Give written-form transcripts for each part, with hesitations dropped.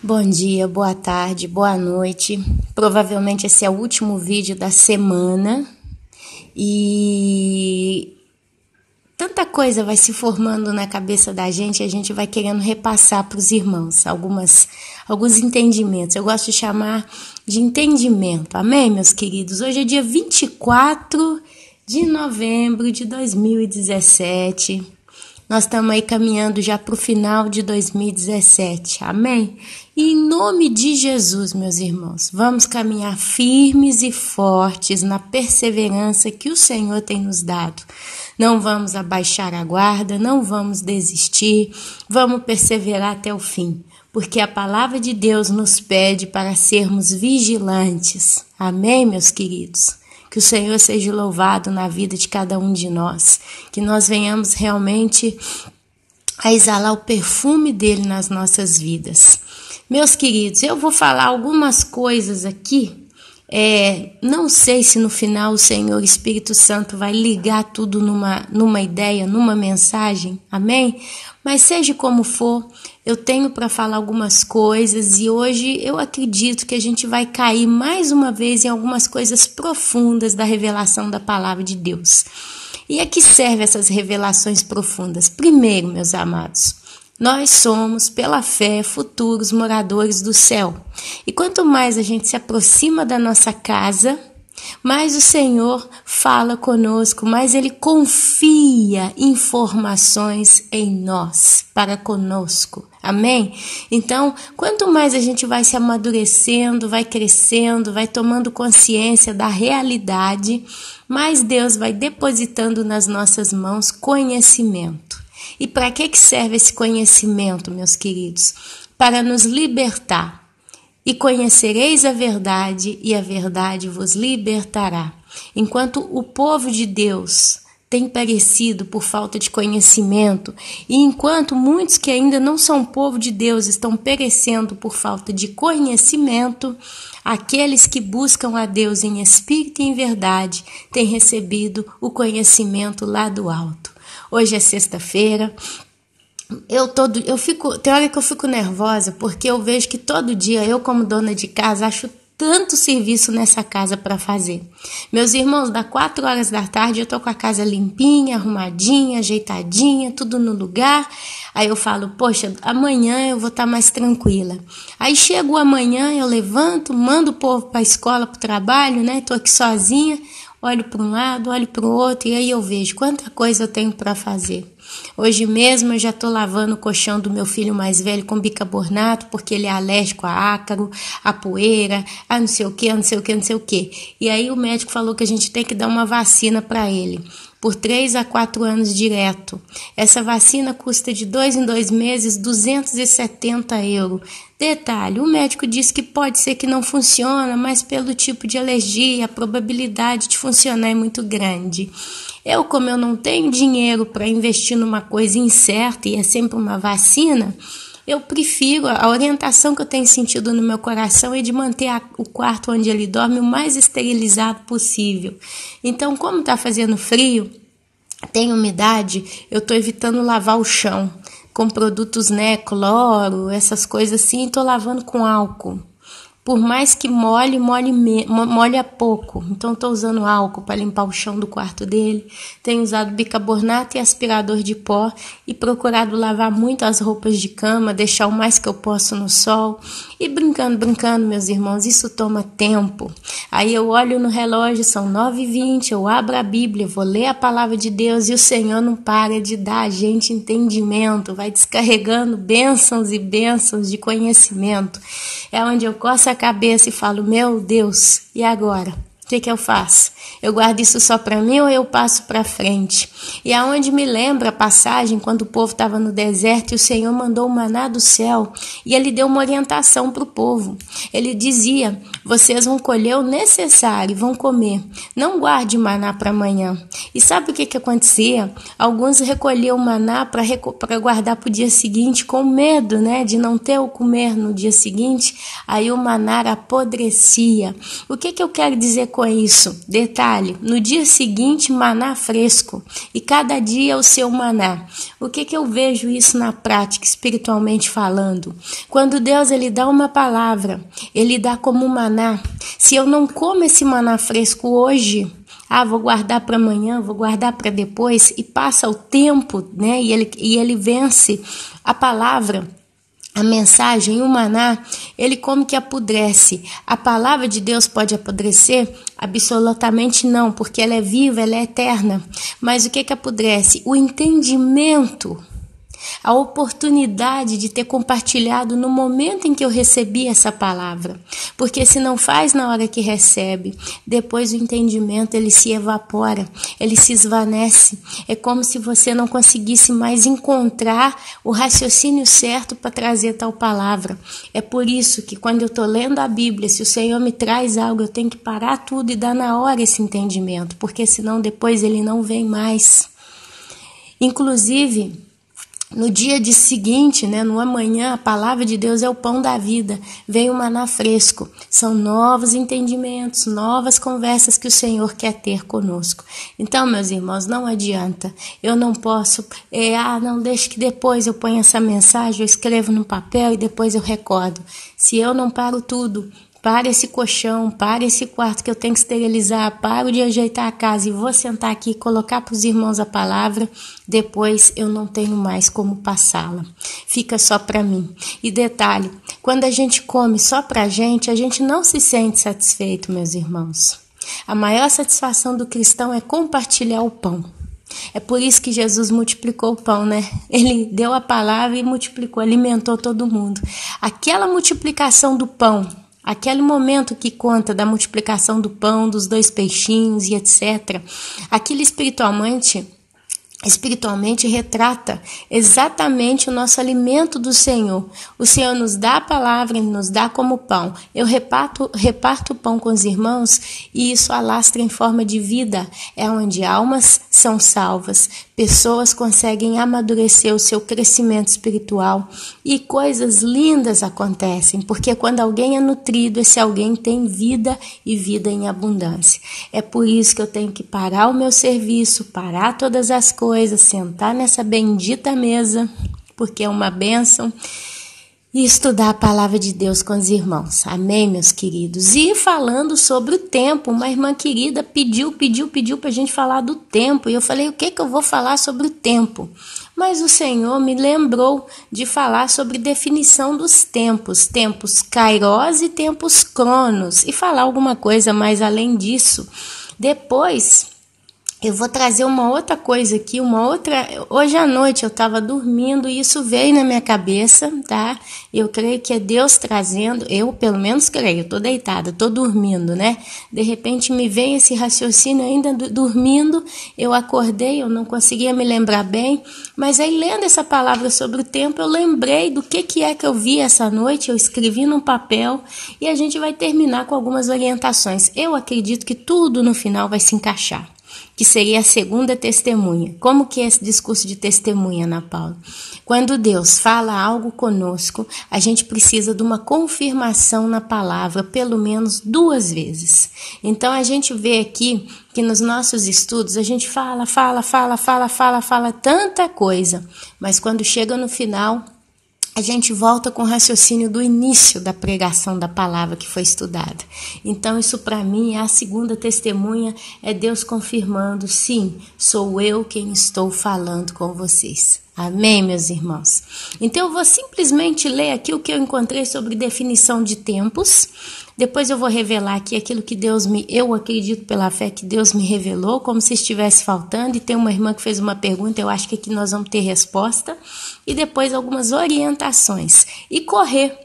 Bom dia, boa tarde, boa noite. Provavelmente esse é o último vídeo da semana e tanta coisa vai se formando na cabeça da gente e a gente vai querendo repassar para os irmãos alguns entendimentos. Eu gosto de chamar de entendimento. Amém, meus queridos? Hoje é dia 24 de novembro de 2017. Nós estamos aí caminhando já para o final de 2017, amém? E em nome de Jesus, meus irmãos, vamos caminhar firmes e fortes na perseverança que o Senhor tem nos dado. Não vamos abaixar a guarda, não vamos desistir, vamos perseverar até o fim, porque a palavra de Deus nos pede para sermos vigilantes, amém, meus queridos? Que o Senhor seja louvado na vida de cada um de nós, que nós venhamos realmente a exalar o perfume dele nas nossas vidas. Meus queridos, eu vou falar algumas coisas aqui, não sei se no final o Senhor Espírito Santo vai ligar tudo numa ideia, numa mensagem, amém? Mas seja como for, eu tenho para falar algumas coisas e hoje eu acredito que a gente vai cair mais uma vez em algumas coisas profundas da revelação da palavra de Deus. E a que servem essas revelações profundas? Primeiro, meus amados, nós somos, pela fé, futuros moradores do céu. E quanto mais a gente se aproxima da nossa casa, mais o Senhor fala conosco, mais Ele confia informações em nós, para conosco. Amém? Então, quanto mais a gente vai se amadurecendo, vai crescendo, vai tomando consciência da realidade, mais Deus vai depositando nas nossas mãos conhecimento. E para que serve esse conhecimento, meus queridos? Para nos libertar. E conhecereis a verdade, e a verdade vos libertará. Enquanto o povo de Deus tem perecido por falta de conhecimento, e enquanto muitos que ainda não são povo de Deus estão perecendo por falta de conhecimento, aqueles que buscam a Deus em espírito e em verdade têm recebido o conhecimento lá do alto. Hoje é sexta-feira. Tem hora que eu fico nervosa porque eu vejo que todo dia eu, como dona de casa, acho tanto serviço nessa casa para fazer. Meus irmãos, dá 4 horas da tarde eu tô com a casa limpinha, arrumadinha, ajeitadinha, tudo no lugar. Aí eu falo, poxa, amanhã eu vou estar mais tranquila. Aí chega o amanhã, eu levanto, mando o povo para a escola, para o trabalho, né? Tô aqui sozinha, olho para um lado, olho para o outro e aí eu vejo quanta coisa eu tenho para fazer. Hoje mesmo eu já estou lavando o colchão do meu filho mais velho com bicarbonato, porque ele é alérgico a ácaro, a poeira, a não sei o que, não sei o que, não sei o que. E aí o médico falou que a gente tem que dar uma vacina para ele, por 3 a 4 anos direto. Essa vacina custa de 2 em 2 meses, 270 €. Detalhe, o médico disse que pode ser que não funcione, mas pelo tipo de alergia, a probabilidade de funcionar é muito grande. Como eu não tenho dinheiro para investir numa coisa incerta e é sempre uma vacina, eu prefiro, a orientação que eu tenho sentido no meu coração é de manter o quarto onde ele dorme o mais esterilizado possível. Então, como está fazendo frio, tem umidade, eu estou evitando lavar o chão com produtos, cloro, essas coisas assim, estou lavando com álcool. Por mais que molhe a pouco. Então, estou usando álcool para limpar o chão do quarto dele. Tenho usado bicarbonato e aspirador de pó e procurado lavar muito as roupas de cama, deixar o mais que eu posso no sol. E brincando, meus irmãos, isso toma tempo. Aí eu olho no relógio, são 9h20, eu abro a Bíblia, vou ler a palavra de Deus e o Senhor não para de dar a gente entendimento, vai descarregando bênçãos e bênçãos de conhecimento. É onde eu coço a cabeça e falo, meu Deus, e agora? O que eu faço? Eu guardo isso só para mim ou eu passo para frente? E aonde me lembra a passagem quando o povo estava no deserto e o Senhor mandou o maná do céu e ele deu uma orientação para o povo. Ele dizia, vocês vão colher o necessário e vão comer. Não guarde maná para amanhã. E sabe o que acontecia? Alguns recolhiam maná para guardar para o dia seguinte com medo, né, de não ter o comer no dia seguinte. Aí o maná apodrecia. O que eu quero dizer com isso? Detalhe, no dia seguinte maná fresco e cada dia o seu maná. O que eu vejo isso na prática, espiritualmente falando? Quando Deus ele dá uma palavra, ele dá como maná. Se eu não como esse maná fresco hoje, vou guardar para amanhã, vou guardar para depois, e passa o tempo, né? E ele vence a palavra, a mensagem, o maná, ele como que apodrece. A palavra de Deus pode apodrecer? Absolutamente não, porque ela é viva, ela é eterna. Mas o que apodrece? O entendimento, a oportunidade de ter compartilhado no momento em que eu recebi essa palavra. Porque se não faz na hora que recebe, depois o entendimento ele se evapora, ele se esvanece. É como se você não conseguisse mais encontrar o raciocínio certo para trazer tal palavra. É por isso que quando eu estou lendo a Bíblia, se o Senhor me traz algo, eu tenho que parar tudo e dar na hora esse entendimento, porque senão depois ele não vem mais. Inclusive, no dia de seguinte, né, no amanhã, a palavra de Deus é o pão da vida. Vem o maná fresco. São novos entendimentos, novas conversas que o Senhor quer ter conosco. Então, meus irmãos, não adianta. Eu não posso, não, deixe que depois eu ponho essa mensagem, eu escrevo no papel e depois eu recordo. Se eu não paro tudo, para esse colchão, para esse quarto que eu tenho que esterilizar, paro de ajeitar a casa e vou sentar aqui e colocar para os irmãos a palavra, depois eu não tenho mais como passá-la. Fica só para mim. E detalhe, quando a gente come só para a gente não se sente satisfeito, meus irmãos. A maior satisfação do cristão é compartilhar o pão. É por isso que Jesus multiplicou o pão, né? Ele deu a palavra e multiplicou, alimentou todo mundo. Aquela multiplicação do pão, aquele momento que conta da multiplicação do pão, dos 2 peixinhos e etc. Aquilo espiritualmente retrata exatamente o nosso alimento do Senhor. O Senhor nos dá a palavra, Ele nos dá como pão. Eu reparto o pão com os irmãos e isso alastra em forma de vida. É onde almas são salvas, pessoas conseguem amadurecer o seu crescimento espiritual e coisas lindas acontecem, porque quando alguém é nutrido, esse alguém tem vida e vida em abundância. É por isso que eu tenho que parar o meu serviço, parar todas as coisas, sentar nessa bendita mesa, porque é uma bênção, e estudar a palavra de Deus com os irmãos. Amém, meus queridos? E falando sobre o tempo, uma irmã querida pediu para a gente falar do tempo, e eu falei, o que eu vou falar sobre o tempo? Mas o Senhor me lembrou de falar sobre definição dos tempos kairos e tempos cronos, e falar alguma coisa mais além disso. Depois eu vou trazer uma outra coisa aqui, hoje à noite eu estava dormindo e isso veio na minha cabeça, tá? Eu creio que é Deus trazendo, eu pelo menos creio, estou deitada, estou dormindo, né? De repente me vem esse raciocínio ainda dormindo, eu acordei, eu não conseguia me lembrar bem, mas aí lendo essa palavra sobre o tempo, eu lembrei do que é que eu vi essa noite, eu escrevi num papel e a gente vai terminar com algumas orientações. Eu acredito que tudo no final vai se encaixar, que seria a segunda testemunha. Como que é esse discurso de testemunha, Ana Paula? Quando Deus fala algo conosco, a gente precisa de uma confirmação na palavra, pelo menos 2 vezes. Então, a gente vê aqui que nos nossos estudos, a gente fala tanta coisa, mas quando chega no final, a gente volta com o raciocínio do início da pregação da palavra que foi estudada. Então, isso para mim é a segunda testemunha, é Deus confirmando, sim, sou eu quem estou falando com vocês. Amém, meus irmãos? Então, eu vou simplesmente ler aqui o que eu encontrei sobre definição de tempos. Depois eu vou revelar aqui aquilo que eu acredito pela fé que Deus me revelou, como se estivesse faltando, e tem uma irmã que fez uma pergunta, eu acho que aqui nós vamos ter resposta, e depois algumas orientações. E correr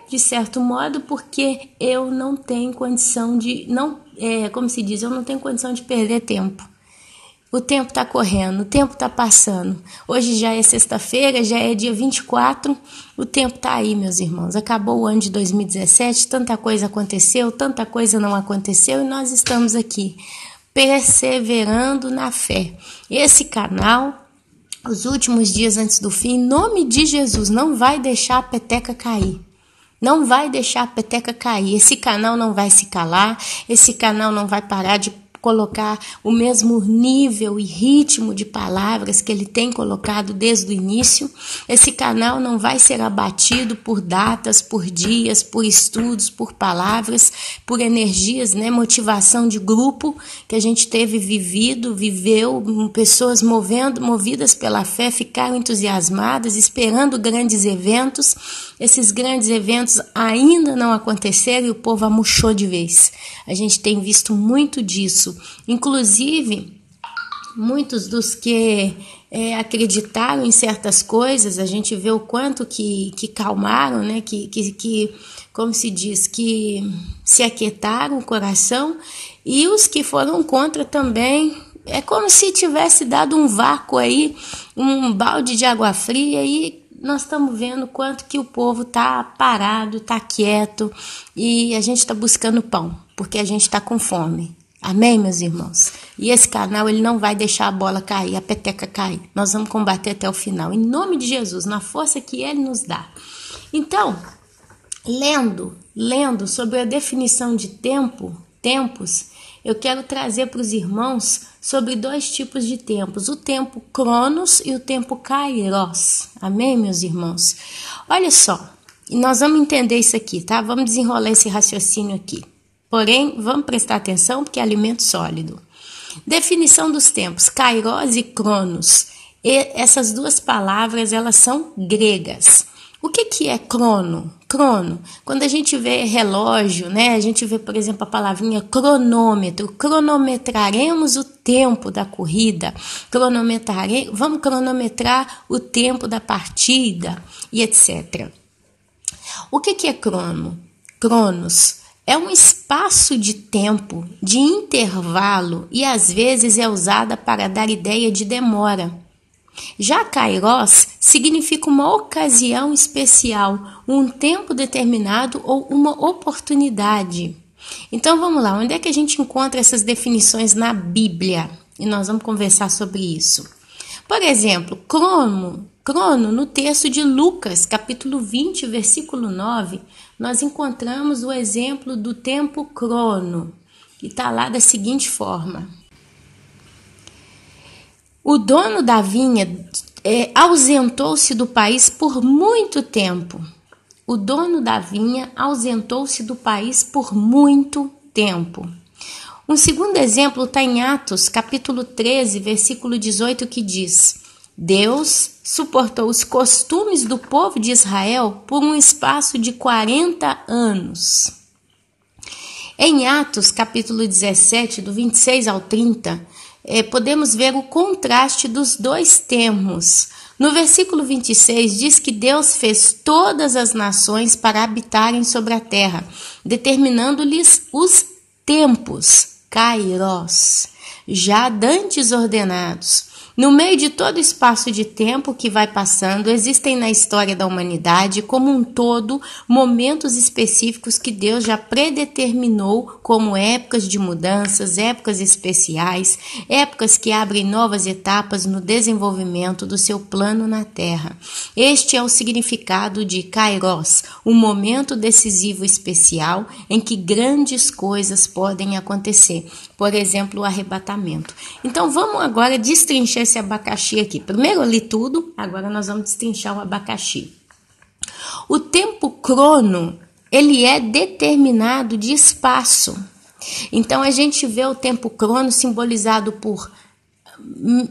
de certo modo, porque eu não tenho condição de, eu não tenho condição de perder tempo. O tempo está correndo, o tempo está passando. Hoje já é sexta-feira, já é dia 24, o tempo está aí, meus irmãos. Acabou o ano de 2017, tanta coisa aconteceu, tanta coisa não aconteceu e nós estamos aqui, perseverando na fé. Esse canal, os últimos dias antes do fim, em nome de Jesus, não vai deixar a peteca cair. Não vai deixar a peteca cair. Esse canal não vai se calar, esse canal não vai parar de colocar o mesmo nível e ritmo de palavras que ele tem colocado desde o início. Esse canal não vai ser abatido por datas, por dias, por estudos, por palavras, por energias, né? Motivação de grupo que a gente viveu, pessoas movidas pela fé, ficaram entusiasmadas, esperando grandes eventos. Esses grandes eventos ainda não aconteceram e o povo amurchou de vez. A gente tem visto muito disso. Inclusive, muitos dos que acreditaram em certas coisas, a gente vê o quanto que calmaram, né? Como se diz, que se aquietaram o coração, e os que foram contra também. É como se tivesse dado um vácuo aí, um balde de água fria, e nós estamos vendo quanto que o povo está parado, está quieto, e a gente está buscando pão, porque a gente está com fome. Amém, meus irmãos? E esse canal, ele não vai deixar a bola cair, a peteca cair. Nós vamos combater até o final, em nome de Jesus, na força que ele nos dá. Então, lendo sobre a definição de tempos, eu quero trazer para os irmãos sobre dois tipos de tempos, o tempo Cronos e o tempo Kairos. Amém, meus irmãos? Olha só, e nós vamos entender isso aqui, tá? Vamos desenrolar esse raciocínio aqui. Porém, vamos prestar atenção porque é alimento sólido. Definição dos tempos, Kairos e Cronos. Essas duas palavras, elas são gregas. O que é crono? Crono, quando a gente vê relógio, né? A gente vê, por exemplo, a palavrinha cronômetro. Cronometraremos o tempo da corrida. Vamos cronometrar o tempo da partida e etc. O que é crono? Cronos é um espaço de tempo, de intervalo, e às vezes é usada para dar ideia de demora. Já Kairos significa uma ocasião especial, um tempo determinado ou uma oportunidade. Então vamos lá, onde é que a gente encontra essas definições na Bíblia? E nós vamos conversar sobre isso. Por exemplo, crono, no texto de Lucas, capítulo 20, versículo 9, nós encontramos o exemplo do tempo crono, que está lá da seguinte forma. O dono da vinha ausentou-se do país por muito tempo. O dono da vinha ausentou-se do país por muito tempo. Um segundo exemplo está em Atos, capítulo 13, versículo 18, que diz: Deus suportou os costumes do povo de Israel por um espaço de 40 anos. Em Atos, capítulo 17, do 26 ao 30, podemos ver o contraste dos dois termos. No versículo 26 diz que Deus fez todas as nações para habitarem sobre a terra, determinando-lhes os tempos, kairos, já dantes ordenados. No meio de todo o espaço de tempo que vai passando, existem na história da humanidade, como um todo, momentos específicos que Deus já predeterminou como épocas de mudanças, épocas especiais, épocas que abrem novas etapas no desenvolvimento do seu plano na Terra. Este é o significado de Kairos, um momento decisivo especial em que grandes coisas podem acontecer. Por exemplo, o arrebatamento. Então vamos agora destrinchar esse abacaxi aqui. Primeiro eu li tudo, agora nós vamos destrinchar o abacaxi. O tempo crono, ele é determinado de espaço. Então a gente vê o tempo crono simbolizado por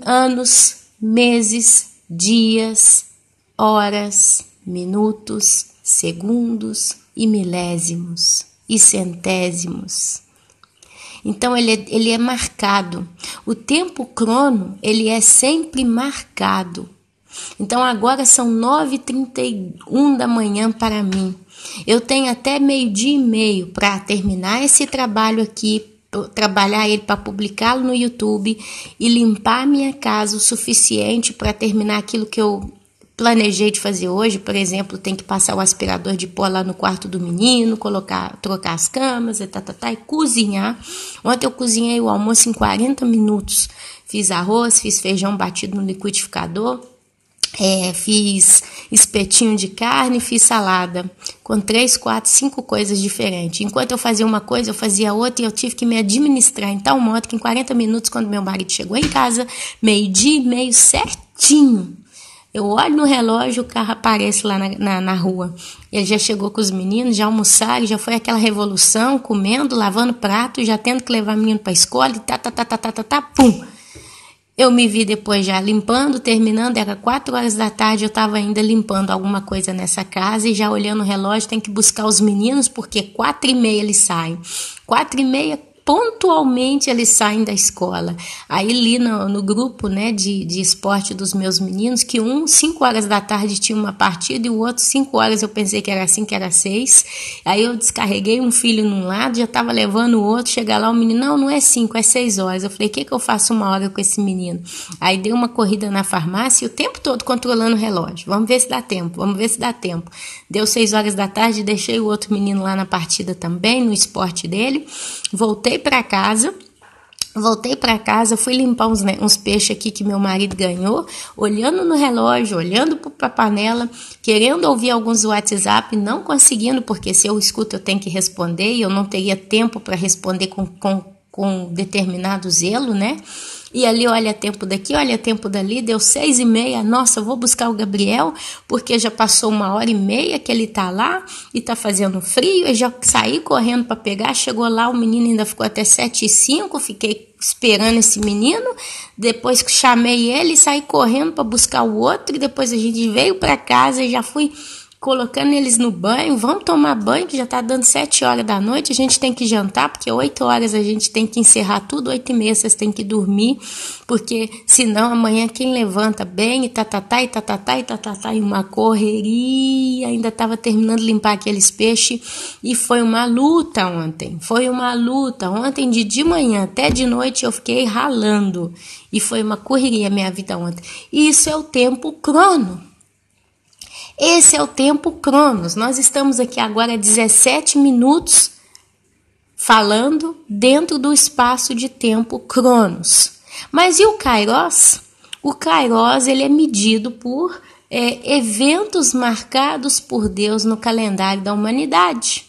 anos, meses, dias, horas, minutos, segundos e milésimos e centésimos. Então ele é marcado. O tempo crono, ele é sempre marcado. Então agora são 9h31 da manhã para mim. Eu tenho até 12:30 para terminar esse trabalho aqui, trabalhar ele para publicá-lo no YouTube e limpar minha casa o suficiente para terminar aquilo que eu planejei de fazer hoje. Por exemplo, tem que passar o aspirador de pó lá no quarto do menino, trocar as camas e cozinhar. Ontem eu cozinhei o almoço em 40 minutos. Fiz arroz, fiz feijão batido no liquidificador, fiz espetinho de carne, fiz salada com 3, 4, 5 coisas diferentes. Enquanto eu fazia uma coisa, eu fazia outra e eu tive que me administrar em tal modo que em 40 minutos, quando meu marido chegou em casa, 12:30 certinho, eu olho no relógio, o carro aparece lá na rua. Ele já chegou com os meninos, já almoçaram, já foi aquela revolução, comendo, lavando prato, já tendo que levar o menino para a escola e pum! Eu me vi depois já limpando, terminando, era 4 horas da tarde, eu estava ainda limpando alguma coisa nessa casa e já olhando o relógio, tem que buscar os meninos, porque 4:30 eles saem. 4:30 pontualmente eles saem da escola. Aí li no grupo, né, de esporte dos meus meninos, que 5 horas da tarde tinha uma partida e o outro 5 horas eu pensei que era 5, que era 6. Aí eu descarreguei um filho num lado, já estava levando o outro, chega lá o menino, não é 5, é 6 horas. Eu falei, o que eu faço 1 hora com esse menino? Aí dei uma corrida na farmácia e o tempo todo controlando o relógio. Vamos ver se dá tempo. Deu 6 horas da tarde, deixei o outro menino lá na partida também, no esporte dele. Voltei para casa, fui limpar uns peixes aqui que meu marido ganhou, olhando no relógio, olhando para a panela, querendo ouvir alguns WhatsApp, não conseguindo, porque se eu escuto eu tenho que responder e eu não teria tempo para responder com determinado zelo, né? E ali, olha tempo daqui, olha tempo dali, deu 6:30, nossa, eu vou buscar o Gabriel, porque já passou 1h30 que ele tá lá, e tá fazendo frio, eu já saí correndo para pegar, chegou lá, o menino ainda ficou até 7:05, fiquei esperando esse menino, depois que chamei ele, e saí correndo para buscar o outro, e depois a gente veio para casa e já fui colocando eles no banho, vamos tomar banho, que já tá dando 7 horas da noite, a gente tem que jantar, porque 8 horas a gente tem que encerrar tudo, 8:30 vocês têm que dormir, porque senão amanhã quem levanta bem, e uma correria, ainda tava terminando de limpar aqueles peixes, e foi uma luta ontem, ontem de manhã até de noite eu fiquei ralando, e foi uma correria a minha vida ontem, e isso é o tempo crono. Esse é o tempo cronos. Nós estamos aqui agora 17 minutos falando dentro do espaço de tempo cronos. Mas e o Kairos? O Kairos ele é medido por eventos marcados por Deus no calendário da humanidade.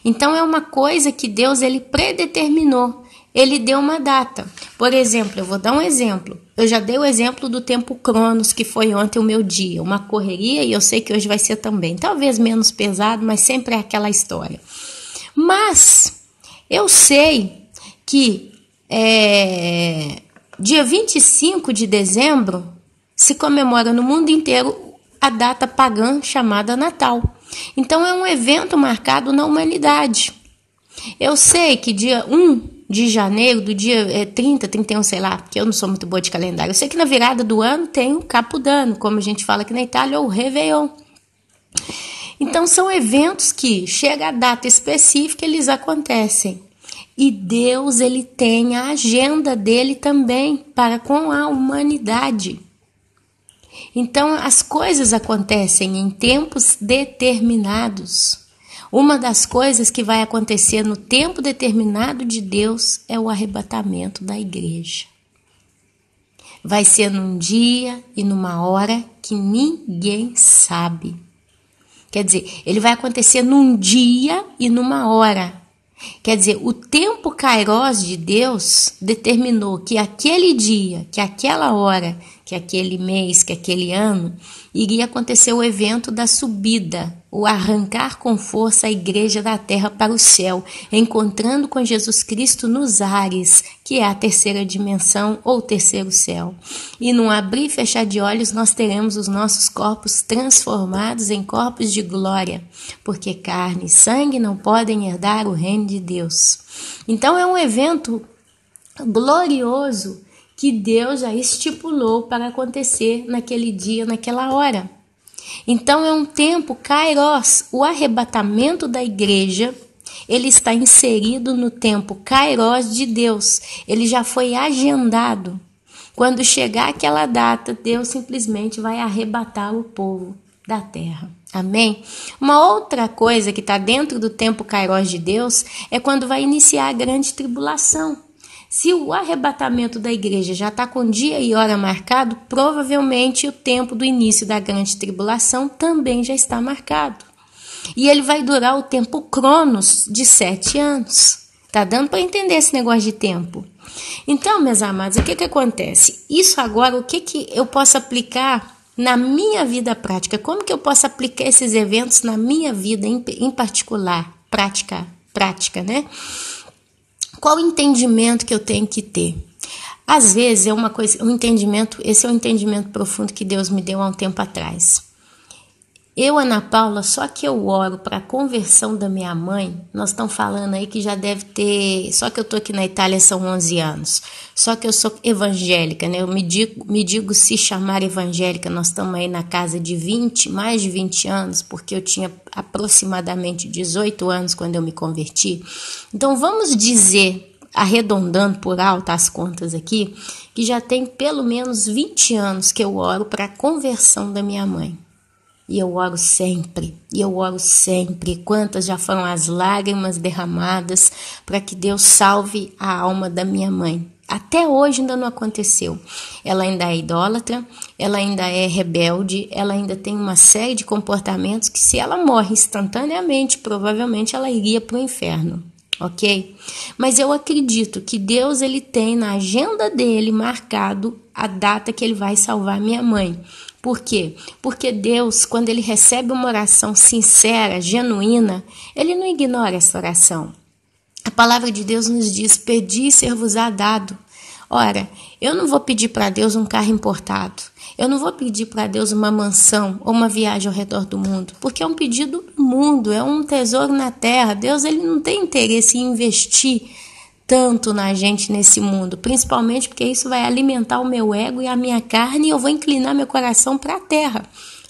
Então é uma coisa que Deus ele predeterminou. Ele deu uma data. Por exemplo, eu vou dar um exemplo. Eu já dei o exemplo do tempo cronos, que foi ontem o meu dia. Uma correria, e eu sei que hoje vai ser também. Talvez menos pesado, mas sempre é aquela história. Mas eu sei que dia 25 de dezembro se comemora no mundo inteiro a data pagã chamada Natal. Então é um evento marcado na humanidade. Eu sei que dia 1 de janeiro, do dia 30, 31, sei lá, porque eu não sou muito boa de calendário. Eu sei que na virada do ano tem o Capodanno, como a gente fala aqui na Itália, ou o Réveillon. Então são eventos que chega a data específica, eles acontecem. E Deus, ele tem a agenda dele também para com a humanidade. Então as coisas acontecem em tempos determinados. Uma das coisas que vai acontecer no tempo determinado de Deus é o arrebatamento da igreja. Vai ser num dia e numa hora que ninguém sabe. Quer dizer, ele vai acontecer num dia e numa hora. Quer dizer, o tempo Kairos de Deus determinou que aquele dia, que aquela hora, que aquele mês, que aquele ano, iria acontecer o evento da subida, o arrancar com força a igreja da terra para o céu, encontrando com Jesus Cristo nos ares, que é a terceira dimensão ou terceiro céu. E num abrir e fechar de olhos nós teremos os nossos corpos transformados em corpos de glória, porque carne e sangue não podem herdar o reino de Deus. Então é um evento glorioso que Deus já estipulou para acontecer naquele dia, naquela hora. Então é um tempo Kairos, o arrebatamento da igreja, ele está inserido no tempo Kairos de Deus. Ele já foi agendado. Quando chegar aquela data, Deus simplesmente vai arrebatar o povo da terra. Amém? Uma outra coisa que está dentro do tempo Kairos de Deus é quando vai iniciar a grande tribulação. Se o arrebatamento da igreja já está com dia e hora marcado, provavelmente o tempo do início da grande tribulação também já está marcado. E ele vai durar o tempo Cronos de 7 anos. Tá dando para entender esse negócio de tempo? Então, meus amados, o que acontece? Isso agora, o que eu posso aplicar na minha vida prática? Como que eu posso aplicar esses eventos na minha vida em particular? Prática, né? Qual o entendimento que eu tenho que ter? Às vezes é uma coisa, esse é um entendimento profundo que Deus me deu há um tempo atrás. Eu, Ana Paula, só que eu oro para a conversão da minha mãe, nós estamos falando aí que já deve ter, só que eu estou aqui na Itália são 11 anos, só que eu sou evangélica, né? Eu me digo se chamar evangélica, nós estamos aí na casa de mais de 20 anos, porque eu tinha aproximadamente 18 anos quando eu me converti. Então vamos dizer, arredondando por alto as contas aqui, que já tem pelo menos 20 anos que eu oro para a conversão da minha mãe. E eu oro sempre. Quantas já foram as lágrimas derramadas para que Deus salve a alma da minha mãe. Até hoje ainda não aconteceu. Ela ainda é idólatra, ela ainda é rebelde, ela ainda tem uma série de comportamentos que, se ela morre instantaneamente, provavelmente ela iria para o inferno. Ok? Mas eu acredito que Deus, ele tem na agenda dele marcado a data que ele vai salvar minha mãe. Por quê? Porque Deus, quando ele recebe uma oração sincera, genuína, ele não ignora essa oração. A palavra de Deus nos diz: pedi e ser-vos-á dado. Ora, eu não vou pedir para Deus um carro importado. Eu não vou pedir para Deus uma mansão ou uma viagem ao redor do mundo, porque é um pedido do mundo, é um tesouro na terra. Deus, ele não tem interesse em investir tanto na gente nesse mundo, principalmente porque isso vai alimentar o meu ego e a minha carne, e eu vou inclinar meu coração para a terra,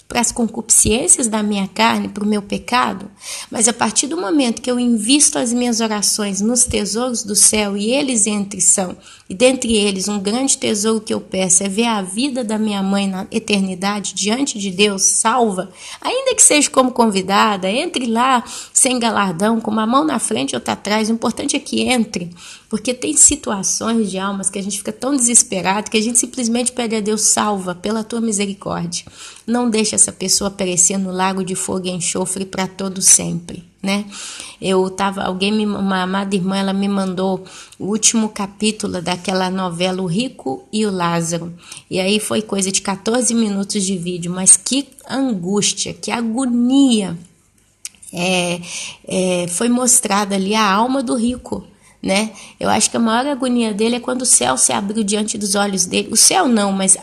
para as concupiscências da minha carne, para o meu pecado. Mas a partir do momento que eu invisto as minhas orações nos tesouros do céu, e dentre eles um grande tesouro que eu peço é ver a vida da minha mãe na eternidade diante de Deus salva, ainda que seja como convidada, entre lá sem galardão, com uma mão na frente e outra atrás. O importante é que entre, porque tem situações de almas que a gente fica tão desesperado que a gente simplesmente pede a Deus: salva pela tua misericórdia, não deixa essa pessoa perecer no lago de fogo e enxofre para todo sempre, né? Uma amada irmã, ela me mandou o último capítulo daquela novela O Rico e o Lázaro, e aí foi coisa de 14 minutos de vídeo, mas que angústia, que agonia foi mostrada ali a alma do rico, né? Eu acho que a maior agonia dele é quando o céu se abriu diante dos olhos dele. O céu não, mas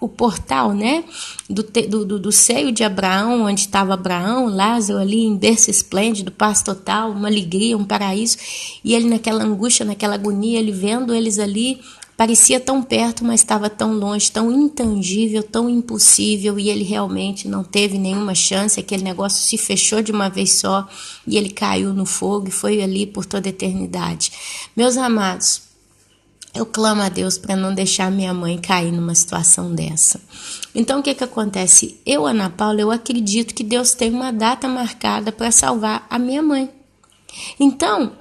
o portal, né? Do seio de Abraão, onde estava Abraão, Lázaro ali em berço esplêndido, paz total, uma alegria, um paraíso. E ele naquela angústia, naquela agonia, ele vendo eles ali, parecia tão perto, mas estava tão longe, tão intangível, tão impossível, e ele realmente não teve nenhuma chance. Aquele negócio se fechou de uma vez só e ele caiu no fogo e foi ali por toda a eternidade. Meus amados, eu clamo a Deus para não deixar minha mãe cair numa situação dessa. Então, o que acontece? Eu, Ana Paula, eu acredito que Deus tem uma data marcada para salvar a minha mãe. Então,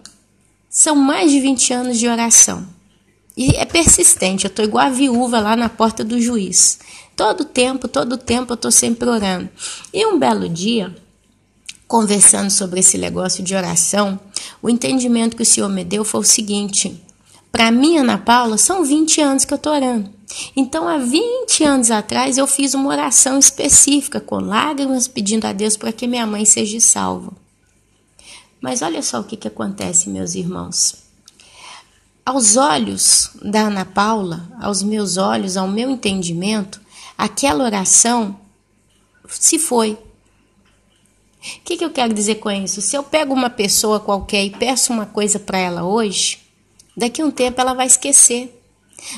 são mais de 20 anos de oração. E é persistente, eu estou igual a viúva lá na porta do juiz. Todo tempo eu estou sempre orando. E um belo dia, conversando sobre esse negócio de oração, o entendimento que o Senhor me deu foi o seguinte: para mim, Ana Paula, são 20 anos que eu estou orando. Então, há 20 anos atrás, eu fiz uma oração específica, com lágrimas, pedindo a Deus para que minha mãe seja salva. Mas olha só o que acontece, meus irmãos. Aos olhos da Ana Paula, aos meus olhos, ao meu entendimento, aquela oração se foi. O que eu quero dizer com isso? Se eu pego uma pessoa qualquer e peço uma coisa para ela hoje, daqui a um tempo ela vai esquecer.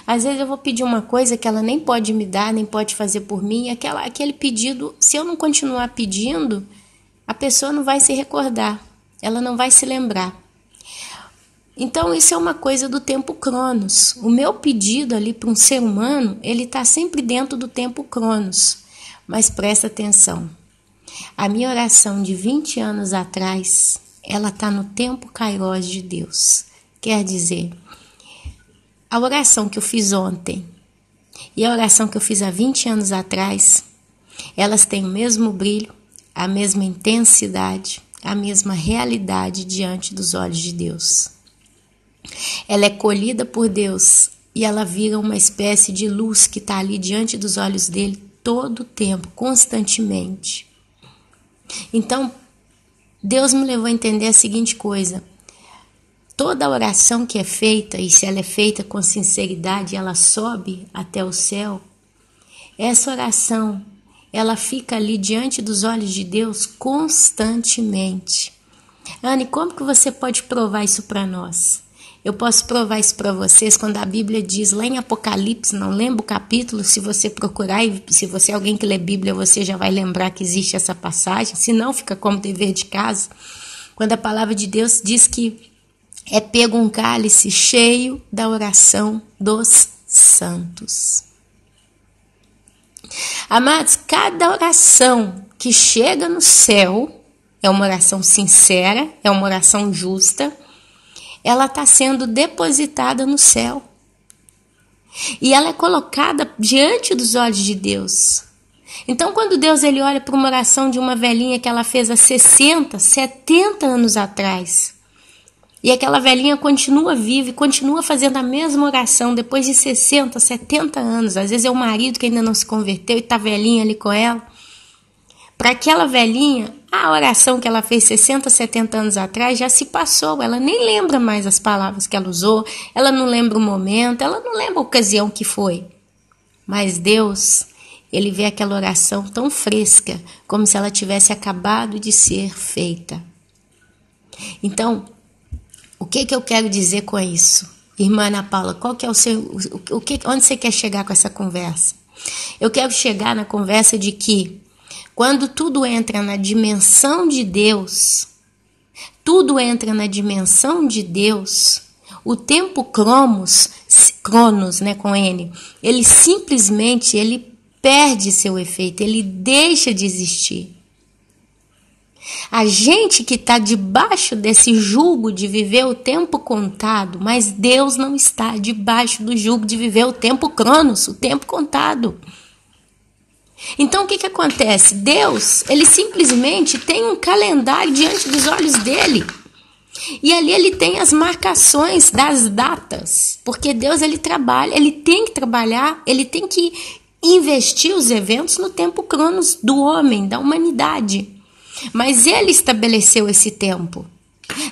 Às vezes eu vou pedir uma coisa que ela nem pode me dar, nem pode fazer por mim, e aquele pedido, se eu não continuar pedindo, a pessoa não vai se recordar. ela não vai se lembrar. Então isso é uma coisa do tempo Cronos. O meu pedido ali para um ser humano, ele está sempre dentro do tempo Cronos. Mas presta atenção, a minha oração de 20 anos atrás, ela está no tempo Kairos de Deus. Quer dizer, a oração que eu fiz ontem e a oração que eu fiz há 20 anos atrás, elas têm o mesmo brilho, a mesma intensidade, a mesma realidade diante dos olhos de Deus. Ela é colhida por Deus e ela vira uma espécie de luz que está ali diante dos olhos dele todo o tempo, constantemente. Então, Deus me levou a entender a seguinte coisa: toda oração que é feita, e se ela é feita com sinceridade, ela sobe até o céu, essa oração, ela fica ali diante dos olhos de Deus constantemente. Anne, como que você pode provar isso para nós? Eu posso provar isso para vocês quando a Bíblia diz lá em Apocalipse, não lembro o capítulo, se você procurar, e se você é alguém que lê Bíblia, você já vai lembrar que existe essa passagem, se não, fica como dever de casa, quando a palavra de Deus diz que é pego um cálice cheio da oração dos santos. Amados, cada oração que chega no céu é uma oração sincera, é uma oração justa, ela está sendo depositada no céu. E ela é colocada diante dos olhos de Deus. Então, quando Deus ele olha para uma oração de uma velhinha que ela fez há 60, 70 anos atrás, e aquela velhinha continua viva e continua fazendo a mesma oração depois de 60, 70 anos, às vezes é o marido que ainda não se converteu e está velhinha ali com ela, para aquela velhinha, a oração que ela fez 60, 70 anos atrás já se passou, ela nem lembra mais as palavras que ela usou, ela não lembra o momento, ela não lembra a ocasião que foi. Mas Deus, ele vê aquela oração tão fresca, como se ela tivesse acabado de ser feita. Então, o que eu quero dizer com isso? Irmã Ana Paula, qual que é onde você quer chegar com essa conversa? Eu quero chegar na conversa de que quando tudo entra na dimensão de Deus, o tempo Cronos, né, com N, ele simplesmente perde seu efeito, ele deixa de existir. A gente que está debaixo desse jugo de viver o tempo contado, mas Deus não está debaixo do jugo de viver o tempo Cronos, o tempo contado. Então o que acontece? Deus, ele simplesmente tem um calendário diante dos olhos dele. E ali ele tem as marcações das datas. Porque Deus ele trabalha, ele tem que trabalhar, ele tem que investir os eventos no tempo Cronos do homem, da humanidade. Mas ele estabeleceu esse tempo.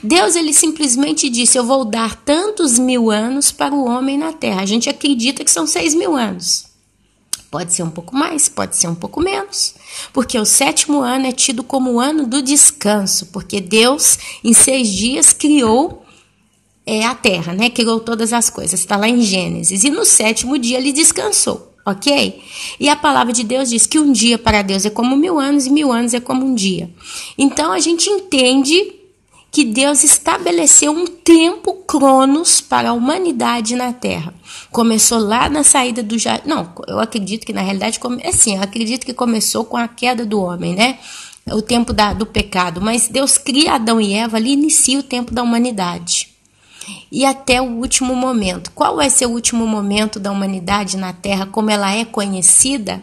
Deus ele simplesmente disse: eu vou dar tantos 1000 anos para o homem na terra. A gente acredita que são 6.000 anos. Pode ser um pouco mais, pode ser um pouco menos, porque o 7º ano é tido como o ano do descanso, porque Deus, em 6 dias, criou a terra, né? Criou todas as coisas, está lá em Gênesis, e no 7º dia ele descansou, ok? E a palavra de Deus diz que um dia para Deus é como 1000 anos, e 1000 anos é como um dia. Então a gente entende que Deus estabeleceu um tempo Cronos para a humanidade na Terra. Começou lá na saída do jardim. Não, eu acredito que na realidade, eu acredito que começou com a queda do homem, né? O tempo do pecado. Mas Deus cria Adão e Eva ali e inicia o tempo da humanidade. E até o último momento. Qual vai ser o último momento da humanidade na Terra, como ela é conhecida?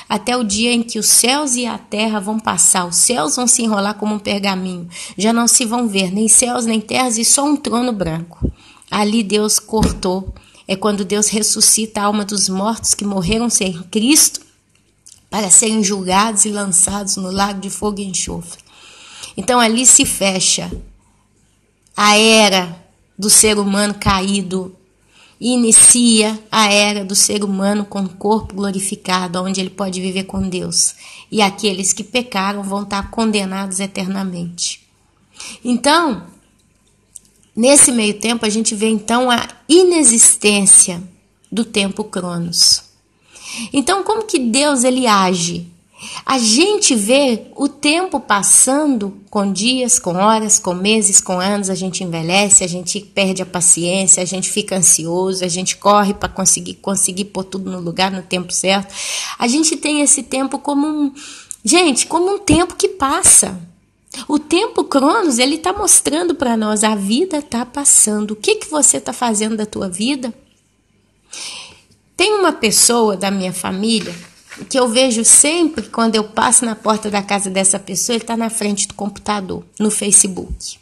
Até o dia em que os céus e a terra vão passar, os céus vão se enrolar como um pergaminho, já não se vão ver nem céus nem terras e só um trono branco. Ali Deus cortou, é quando Deus ressuscita a alma dos mortos que morreram sem Cristo para serem julgados e lançados no lago de fogo e enxofre. Então ali se fecha a era do ser humano caído, e inicia a era do ser humano com o corpo glorificado, onde ele pode viver com Deus. E aqueles que pecaram vão estar condenados eternamente. Então, nesse meio tempo, a gente vê então a inexistência do tempo Cronos. Então, como que Deus ele age? A gente vê o tempo passando com dias, com horas, com meses, com anos, a gente envelhece, a gente perde a paciência, a gente fica ansioso, a gente corre para conseguir pôr tudo no lugar no tempo certo. A gente tem esse tempo como um tempo que passa. O tempo Cronos, ele está mostrando para nós, a vida está passando. O que você está fazendo da tua vida? Tem uma pessoa da minha família que eu vejo sempre, quando eu passo na porta da casa dessa pessoa, ele está na frente do computador, no Facebook.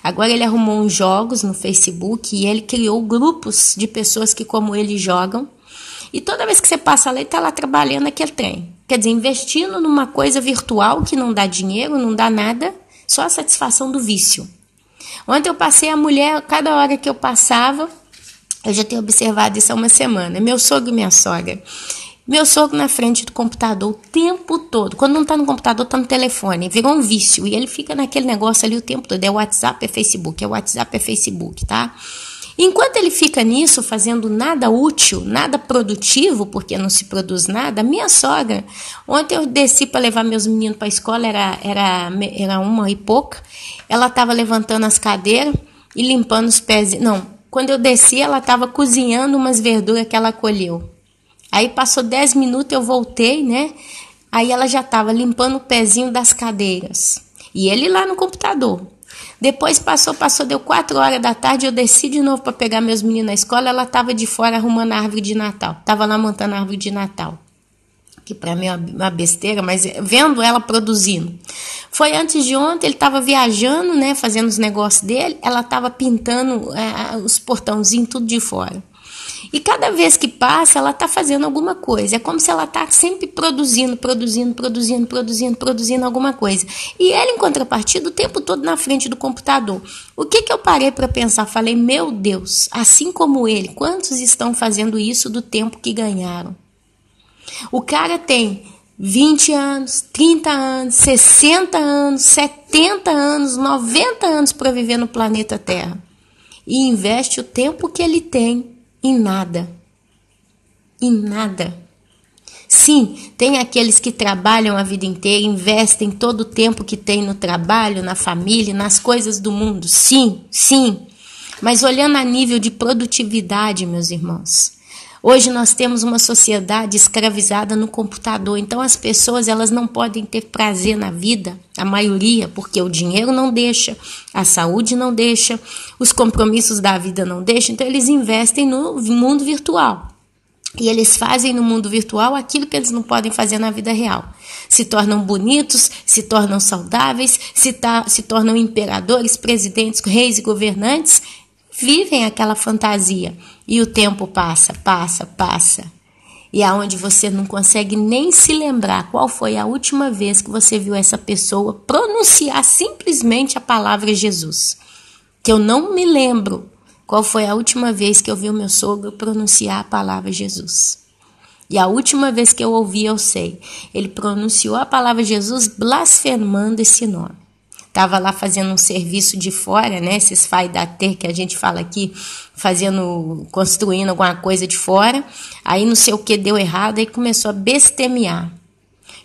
Agora ele arrumou uns jogos no Facebook e ele criou grupos de pessoas que, como ele, jogam. E toda vez que você passa lá, ele está lá trabalhando aquele trem. Quer dizer, investindo numa coisa virtual que não dá dinheiro, não dá nada, só a satisfação do vício. Ontem eu passei a mulher, cada hora que eu passava, eu já tenho observado isso há uma semana, meu sogro e minha sogra. Meu sogro na frente do computador o tempo todo. Quando não está no computador, está no telefone. Virou um vício. E ele fica naquele negócio ali o tempo todo. É WhatsApp, é Facebook. É WhatsApp, é Facebook, tá? Enquanto ele fica nisso, fazendo nada útil, nada produtivo, porque não se produz nada, minha sogra, ontem eu desci para levar meus meninos para a escola, era 1h pouca, ela estava levantando as cadeiras e limpando os pés. Não, quando eu desci, ela estava cozinhando umas verduras que ela colheu. Aí passou 10 minutos, eu voltei, né? Aí ela já estava limpando o pezinho das cadeiras. E ele lá no computador. Depois passou, deu 4 horas da tarde, eu desci de novo para pegar meus meninos na escola, ela estava de fora arrumando a árvore de Natal. Estava lá montando a árvore de Natal. Que para mim é uma besteira, mas vendo ela produzindo. Foi antes de ontem, ele estava viajando, né? Fazendo os negócios dele, ela estava pintando os portãozinhos tudo de fora. E cada vez que passa, ela está fazendo alguma coisa. É como se ela está sempre produzindo alguma coisa. E ela, em contrapartida, o tempo todo na frente do computador. O que eu parei para pensar? Falei, meu Deus, assim como ele, quantos estão fazendo isso do tempo que ganharam? O cara tem 20 anos, 30 anos, 60 anos, 70 anos, 90 anos para viver no planeta Terra. E investe o tempo que ele tem em nada. Em nada. Sim, tem aqueles que trabalham a vida inteira, investem todo o tempo que tem no trabalho, na família, nas coisas do mundo. Sim, sim. Mas olhando a nível de produtividade, meus irmãos, hoje nós temos uma sociedade escravizada no computador. Então as pessoas, elas não podem ter prazer na vida, a maioria, porque o dinheiro não deixa, a saúde não deixa, os compromissos da vida não deixam. Então eles investem no mundo virtual. E eles fazem no mundo virtual aquilo que eles não podem fazer na vida real. Se tornam bonitos, se tornam saudáveis, se tornam imperadores, presidentes, reis e governantes. Vivem aquela fantasia. E o tempo passa. E aonde você não consegue nem se lembrar qual foi a última vez que você viu essa pessoa pronunciar simplesmente a palavra Jesus. Que eu não me lembro qual foi a última vez que eu vi o meu sogro pronunciar a palavra Jesus. E a última vez que eu ouvi, eu sei. Ele pronunciou a palavra Jesus blasfemando esse nome. Estava lá fazendo um serviço de fora, né? Esses faidater que a gente fala aqui, construindo alguma coisa de fora. Aí não sei o que deu errado, aí começou a bestemear.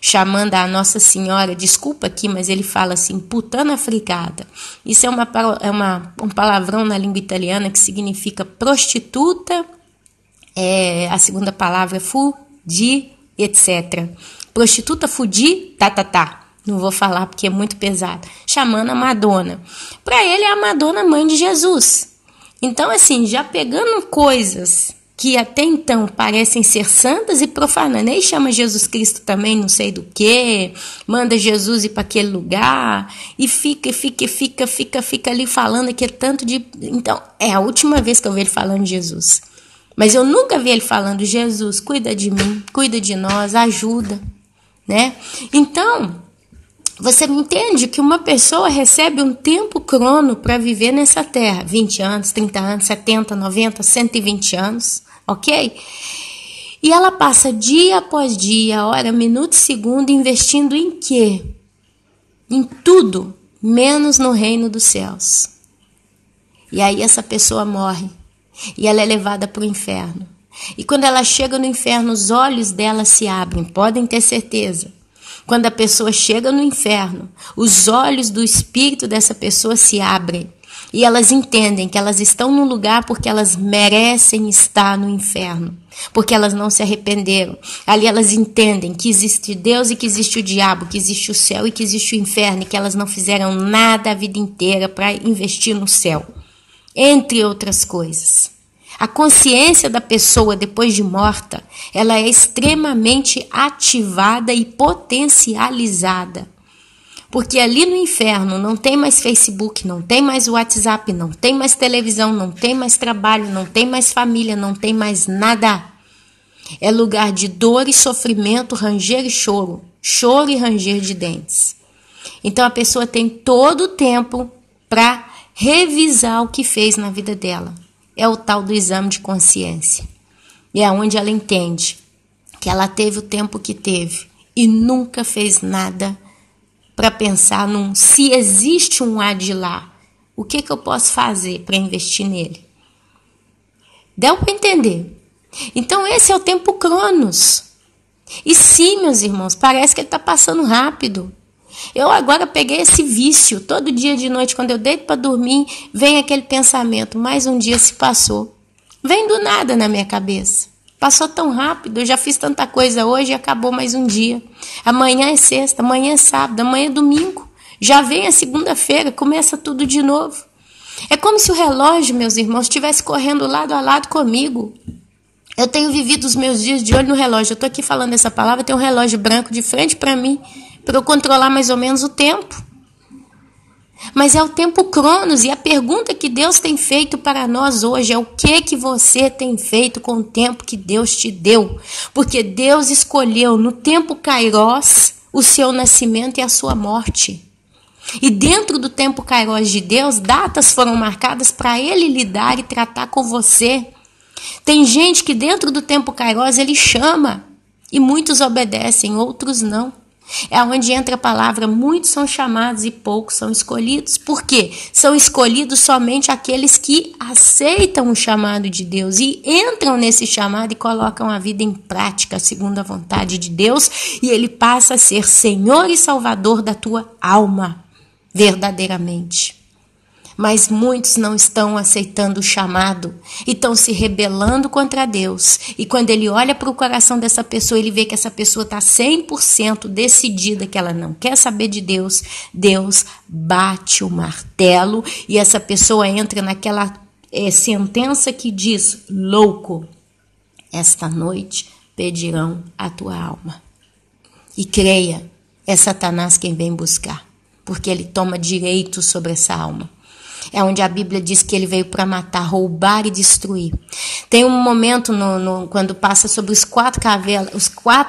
Chamando a Nossa Senhora, desculpa aqui, mas ele fala assim, putana frigada. Isso é um palavrão na língua italiana que significa prostituta, a segunda palavra é fudi, etc. Prostituta, fudi, tá. Não vou falar porque é muito pesado. Chamando a Madonna. Para ele é a Madonna, mãe de Jesus. Então, assim, já pegando coisas que até então parecem ser santas e profanando. Aí chama Jesus Cristo também, não sei do que, manda Jesus ir para aquele lugar e fica ali falando aquele tanto de... Então, é a última vez que eu vi ele falando de Jesus. Mas eu nunca vi ele falando, Jesus, cuida de mim, cuida de nós, ajuda, né? Então, você entende que uma pessoa recebe um tempo crono para viver nessa terra, 20 anos, 30 anos, 70, 90, 120 anos, ok? E ela passa dia após dia, hora, minuto e segundo, investindo em quê? Em tudo, menos no reino dos céus. E aí essa pessoa morre, e ela é levada para o inferno. E quando ela chega no inferno, os olhos dela se abrem, podem ter certeza. Quando a pessoa chega no inferno, os olhos do espírito dessa pessoa se abrem e elas entendem que elas estão no lugar porque elas merecem estar no inferno, porque elas não se arrependeram. Ali elas entendem que existe Deus e que existe o diabo, que existe o céu e que existe o inferno, e que elas não fizeram nada a vida inteira para investir no céu, entre outras coisas. A consciência da pessoa depois de morta, ela é extremamente ativada e potencializada. Porque ali no inferno não tem mais Facebook, não tem mais WhatsApp, não tem mais televisão, não tem mais trabalho, não tem mais família, não tem mais nada. É lugar de dor e sofrimento, ranger e choro. Choro e ranger de dentes. Então a pessoa tem todo o tempo para revisar o que fez na vida dela. É o tal do exame de consciência. E é onde ela entende que ela teve o tempo que teve e nunca fez nada para pensar se existe um A de lá, o que eu posso fazer para investir nele? Deu para entender? Então esse é o tempo Cronos. E sim, meus irmãos, parece que ele está passando rápido. Eu agora peguei esse vício. Todo dia de noite, quando eu deito para dormir, vem aquele pensamento, mais um dia se passou. Vem do nada na minha cabeça. Passou tão rápido, eu já fiz tanta coisa hoje e acabou mais um dia. Amanhã é sexta, amanhã é sábado, amanhã é domingo. Já vem a segunda-feira, começa tudo de novo. É como se o relógio, meus irmãos, estivesse correndo lado a lado comigo. Eu tenho vivido os meus dias de olho no relógio. Eu estou aqui falando essa palavra, tem um relógio branco de frente para mim, para eu controlar mais ou menos o tempo. Mas é o tempo Cronos, e a pergunta que Deus tem feito para nós hoje é: o que você tem feito com o tempo que Deus te deu? Porque Deus escolheu no tempo Kairos o seu nascimento e a sua morte. E dentro do tempo Kairos de Deus, datas foram marcadas para Ele lidar e tratar com você. Tem gente que dentro do tempo Kairos Ele chama, e muitos obedecem, outros não. É onde entra a palavra: muitos são chamados e poucos são escolhidos. Por quê? São escolhidos somente aqueles que aceitam o chamado de Deus e entram nesse chamado e colocam a vida em prática segundo a vontade de Deus, e Ele passa a ser Senhor e Salvador da tua alma, verdadeiramente. Mas muitos não estão aceitando o chamado e estão se rebelando contra Deus. E quando Ele olha para o coração dessa pessoa, Ele vê que essa pessoa está 100% decidida, que ela não quer saber de Deus. Deus bate o martelo e essa pessoa entra naquela sentença que diz: louco, esta noite pedirão a tua alma. E creia, é Satanás quem vem buscar, porque ele toma direito sobre essa alma. É onde a Bíblia diz que ele veio para matar, roubar e destruir. Tem um momento quando passa sobre os quatro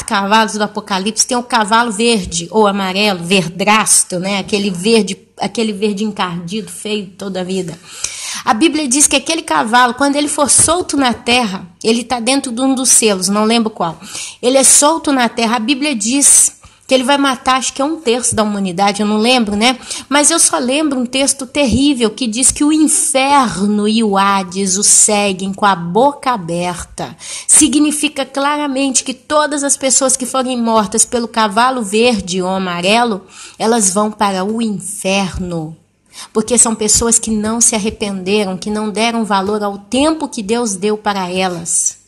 cavalos do Apocalipse, tem o cavalo verde ou amarelo, verdrasto, né? Aquele verde encardido, feio toda a vida. A Bíblia diz que aquele cavalo, quando ele for solto na terra, ele está dentro de um dos selos, não lembro qual. Ele é solto na terra, a Bíblia diz que ele vai matar, acho que é 1/3 da humanidade, eu não lembro, né? Mas eu só lembro um texto terrível que diz que o inferno e o Hades o seguem com a boca aberta. Significa claramente que todas as pessoas que forem mortas pelo cavalo verde ou amarelo, elas vão para o inferno. Porque são pessoas que não se arrependeram, que não deram valor ao tempo que Deus deu para elas.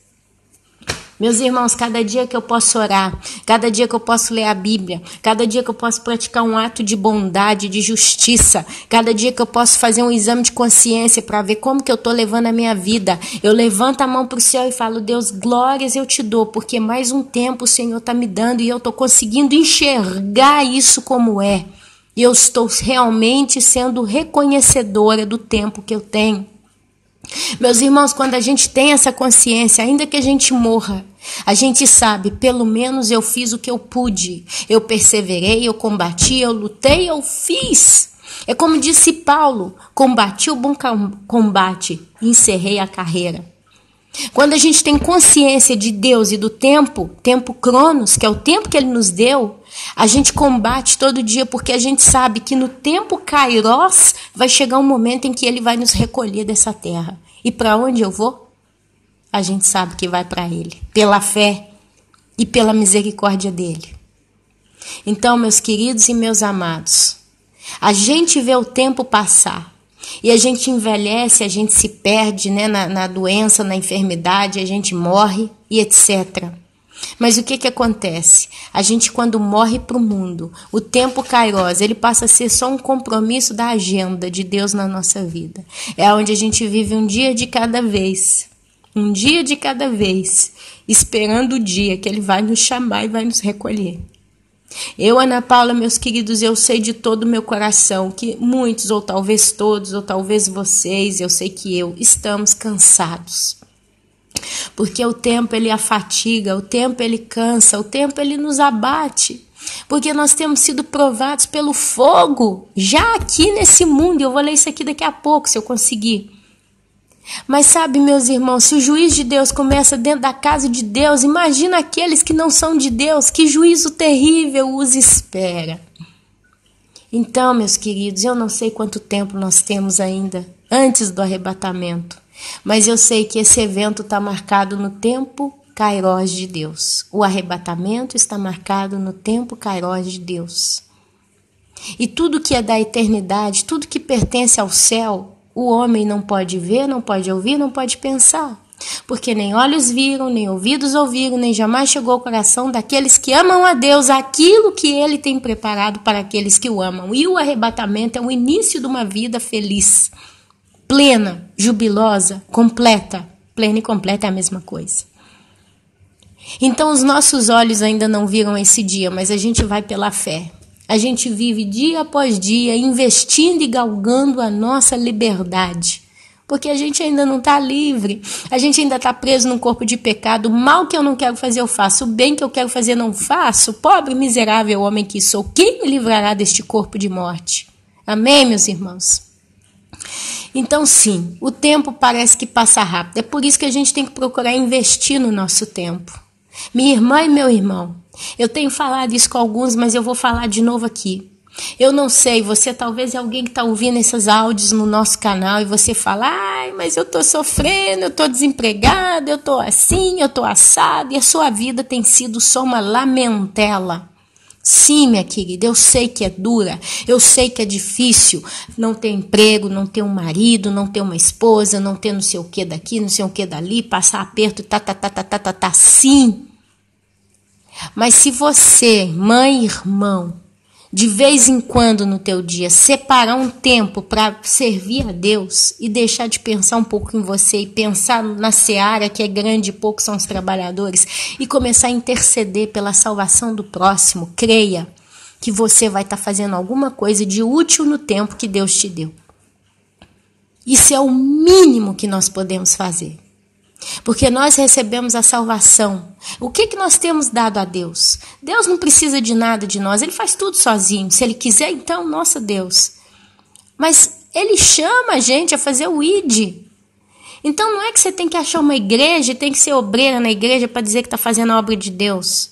Meus irmãos, cada dia que eu posso orar, cada dia que eu posso ler a Bíblia, cada dia que eu posso praticar um ato de bondade, de justiça, cada dia que eu posso fazer um exame de consciência para ver como que eu estou levando a minha vida, eu levanto a mão para o céu e falo: Deus, glórias eu te dou, porque mais um tempo o Senhor está me dando e eu estou conseguindo enxergar isso como é. E eu estou realmente sendo reconhecedora do tempo que eu tenho. Meus irmãos, quando a gente tem essa consciência, ainda que a gente morra, a gente sabe, pelo menos eu fiz o que eu pude. Eu perseverei, eu combati, eu lutei, eu fiz. É como disse Paulo: combati o bom combate e encerrei a carreira. Quando a gente tem consciência de Deus e do tempo Cronos, que é o tempo que Ele nos deu, a gente combate todo dia, porque a gente sabe que no tempo Kairos vai chegar um momento em que Ele vai nos recolher dessa terra. E para onde eu vou? A gente sabe que vai para Ele, pela fé e pela misericórdia dEle. Então, meus queridos e meus amados, a gente vê o tempo passar e a gente envelhece, a gente se perde, né, na doença, na enfermidade, a gente morre e etc. Mas o que acontece? A gente, quando morre para o mundo, o tempo kairos, ele passa a ser só um compromisso da agenda de Deus na nossa vida. É onde a gente vive um dia de cada vez. Um dia de cada vez, esperando o dia que Ele vai nos chamar e vai nos recolher. Eu, Ana Paula, meus queridos, eu sei de todo o meu coração que muitos, ou talvez todos, ou talvez vocês, eu sei que estamos cansados. Porque o tempo, ele afatiga, o tempo, ele cansa, o tempo, ele nos abate. Porque nós temos sido provados pelo fogo, já aqui nesse mundo. Eu vou ler isso aqui daqui a pouco, se eu conseguir. Mas sabe, meus irmãos, se o juiz de Deus começa dentro da casa de Deus, imagina aqueles que não são de Deus, que juízo terrível os espera. Então, meus queridos, eu não sei quanto tempo nós temos ainda antes do arrebatamento, mas eu sei que esse evento está marcado no tempo kairos de Deus. O arrebatamento está marcado no tempo kairos de Deus. E tudo que é da eternidade, tudo que pertence ao céu, o homem não pode ver, não pode ouvir, não pode pensar. Porque nem olhos viram, nem ouvidos ouviram, nem jamais chegou ao coração daqueles que amam a Deus aquilo que Ele tem preparado para aqueles que o amam. E o arrebatamento é o início de uma vida feliz, plena, jubilosa, completa. Plena e completa é a mesma coisa. Então os nossos olhos ainda não viram esse dia, mas a gente vai pela fé. A gente vive dia após dia investindo e galgando a nossa liberdade. Porque a gente ainda não está livre. A gente ainda está preso num corpo de pecado. O mal que eu não quero fazer eu faço. O bem que eu quero fazer não faço. Pobre, miserável homem que sou. Quem me livrará deste corpo de morte? Amém, meus irmãos? Então sim, o tempo parece que passa rápido. É por isso que a gente tem que procurar investir no nosso tempo. Minha irmã e meu irmão, eu tenho falado isso com alguns, mas eu vou falar de novo aqui. Eu não sei, você talvez é alguém que está ouvindo esses áudios no nosso canal e você fala, ai, mas eu estou sofrendo, eu estou desempregado, eu estou assim, eu estou assado, e a sua vida tem sido só uma lamentela. Sim, minha querida, eu sei que é dura, eu sei que é difícil não ter emprego, não ter um marido, não ter uma esposa, não ter não sei o que daqui, não sei o que dali, passar aperto, sim. Mas se você, mãe e irmão, de vez em quando no teu dia, separar um tempo para servir a Deus e deixar de pensar um pouco em você e pensar na seara que é grande e poucos são os trabalhadores e começar a interceder pela salvação do próximo, creia que você vai estar fazendo alguma coisa de útil no tempo que Deus te deu. Isso é o mínimo que nós podemos fazer. Porque nós recebemos a salvação. O que nós temos dado a Deus? Deus não precisa de nada de nós, Ele faz tudo sozinho. Se Ele quiser, então, nossa Deus. Mas Ele chama a gente a fazer o ID. Então não é que você tem que achar uma igreja, tem que ser obreira na igreja para dizer que está fazendo a obra de Deus.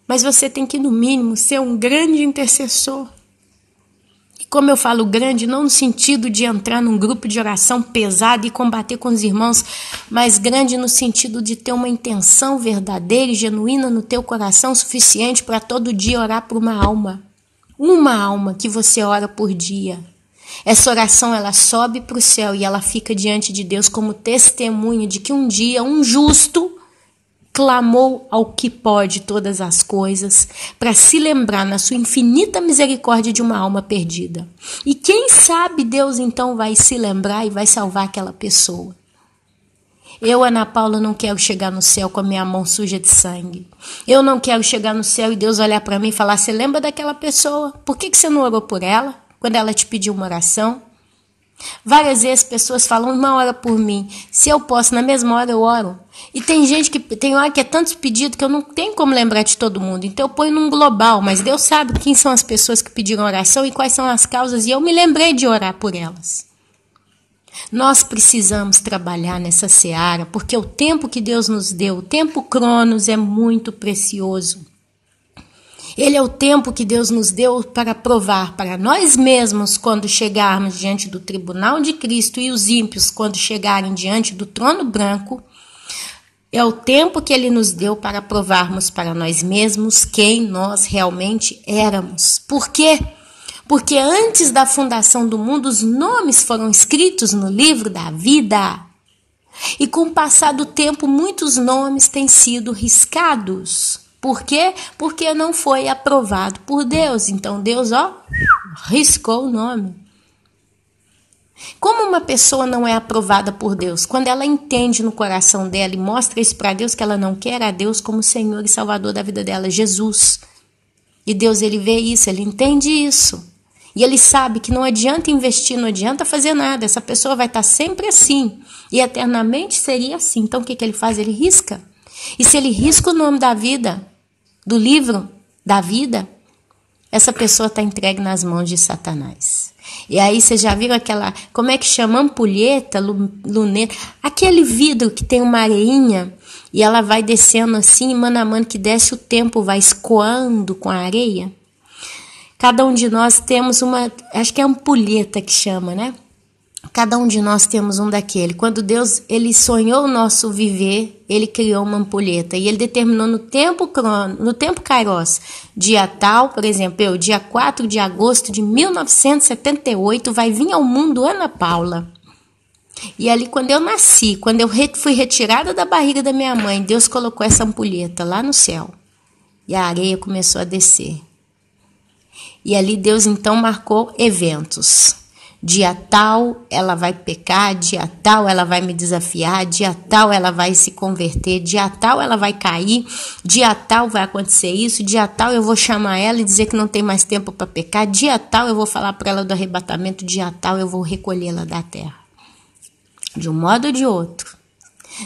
Mas você tem que, no mínimo, ser um grande intercessor. Como eu falo grande, não no sentido de entrar num grupo de oração pesado e combater com os irmãos, mas grande no sentido de ter uma intenção verdadeira e genuína no teu coração suficiente para todo dia orar por uma alma. Uma alma que você ora por dia. Essa oração, ela sobe para o céu e ela fica diante de Deus como testemunho de que um dia um justo clamou ao que pode todas as coisas, para se lembrar na sua infinita misericórdia de uma alma perdida. E quem sabe Deus então vai se lembrar e vai salvar aquela pessoa. Eu, Ana Paula, não quero chegar no céu com a minha mão suja de sangue. Eu não quero chegar no céu e Deus olhar para mim e falar, você lembra daquela pessoa? Por que você não orou por ela quando ela te pediu uma oração? Várias vezes pessoas falam, irmã, ora por mim. Se eu posso, na mesma hora eu oro. E tem gente que tem hora que é tantos pedidos que eu não tenho como lembrar de todo mundo. Então eu ponho num global, mas Deus sabe quem são as pessoas que pediram oração e quais são as causas, e eu me lembrei de orar por elas. Nós precisamos trabalhar nessa seara, porque o tempo que Deus nos deu, o tempo cronos, é muito precioso. Ele é o tempo que Deus nos deu para provar para nós mesmos quando chegarmos diante do tribunal de Cristo e os ímpios quando chegarem diante do trono branco. É o tempo que ele nos deu para provarmos para nós mesmos quem nós realmente éramos. Por quê? Porque antes da fundação do mundo, os nomes foram escritos no livro da vida. E com o passar do tempo, muitos nomes têm sido riscados. Por quê? Porque não foi aprovado por Deus. Então Deus, riscou o nome. Como uma pessoa não é aprovada por Deus? Quando ela entende no coração dela e mostra isso para Deus, que ela não quer a Deus como Senhor e Salvador da vida dela, Jesus. E Deus, ele vê isso, ele entende isso. E ele sabe que não adianta investir, não adianta fazer nada. Essa pessoa vai estar sempre assim. E eternamente seria assim. Então o que ele faz? Ele risca. E se ele risca o nome da vida, do livro da vida, essa pessoa está entregue nas mãos de Satanás. E aí você já viu aquela, como é que chama? Ampulheta, luneta, aquele vidro que tem uma areinha e ela vai descendo assim, mano a mano que desce o tempo, vai escoando com a areia. Cada um de nós temos uma, acho que é ampulheta que chama, né? Cada um de nós temos um daquele. Quando Deus, ele sonhou o nosso viver, ele criou uma ampulheta. E ele determinou no tempo Kairos, dia tal, por exemplo, dia 4 de agosto de 1978, vai vir ao mundo Ana Paula. E ali, quando eu nasci, quando eu fui retirada da barriga da minha mãe, Deus colocou essa ampulheta lá no céu. E a areia começou a descer. E ali Deus, então, marcou eventos. Dia tal ela vai pecar, dia tal ela vai me desafiar, dia tal ela vai se converter, dia tal ela vai cair, dia tal vai acontecer isso, dia tal eu vou chamar ela e dizer que não tem mais tempo para pecar, dia tal eu vou falar para ela do arrebatamento, dia tal eu vou recolhê-la da terra. De um modo ou de outro.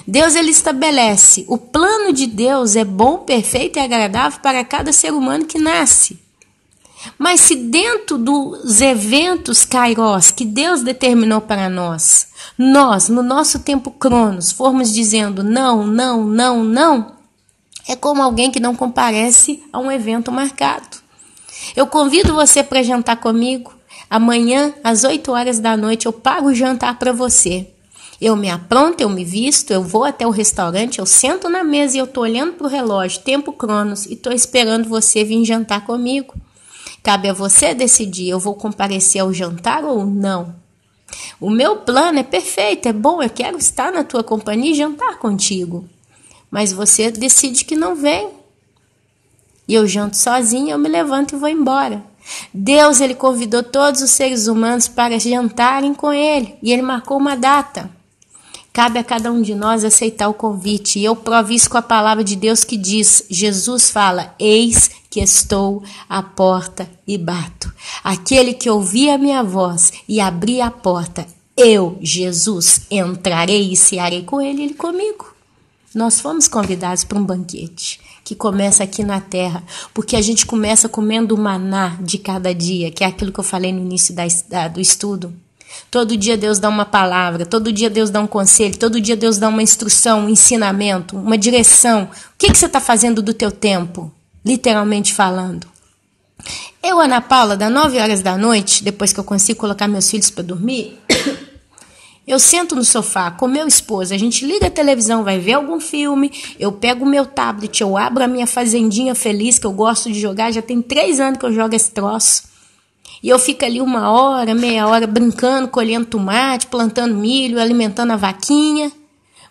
Deus, ele estabelece, o plano de Deus é bom, perfeito e agradável para cada ser humano que nasce. Mas se dentro dos eventos Kairos que Deus determinou para nós, no nosso tempo Cronos, formos dizendo não, não, não, não, é como alguém que não comparece a um evento marcado. Eu convido você para jantar comigo. Amanhã, às 8 horas da noite, eu pago o jantar para você. Eu me apronto, eu me visto, eu vou até o restaurante, eu sento na mesa e eu estou olhando para o relógio, tempo Cronos, e estou esperando você vir jantar comigo. Cabe a você decidir, eu vou comparecer ao jantar ou não. O meu plano é perfeito, é bom, eu quero estar na tua companhia e jantar contigo. Mas você decide que não vem. E eu janto sozinha, eu me levanto e vou embora. Deus, ele convidou todos os seres humanos para jantarem com ele. E ele marcou uma data. Cabe a cada um de nós aceitar o convite. E eu provo isso com a palavra de Deus que diz, Jesus fala, eis que estou à porta e bato. Aquele que ouvir a minha voz e abrir a porta, eu, Jesus, entrarei e cearei com ele e ele comigo. Nós fomos convidados para um banquete que começa aqui na terra, porque a gente começa comendo o maná de cada dia, que é aquilo que eu falei no início do estudo. Todo dia Deus dá uma palavra, todo dia Deus dá um conselho, todo dia Deus dá uma instrução, um ensinamento, uma direção. O que você está fazendo do teu tempo? Literalmente falando. Eu, Ana Paula, das 9 horas da noite, depois que eu consigo colocar meus filhos para dormir, eu sento no sofá com meu esposo, a gente liga a televisão, vai ver algum filme, eu pego o meu tablet, eu abro a minha fazendinha feliz, que eu gosto de jogar, já tem 3 anos que eu jogo esse troço. E eu fico ali 1 hora, meia hora, brincando, colhendo tomate, plantando milho, alimentando a vaquinha.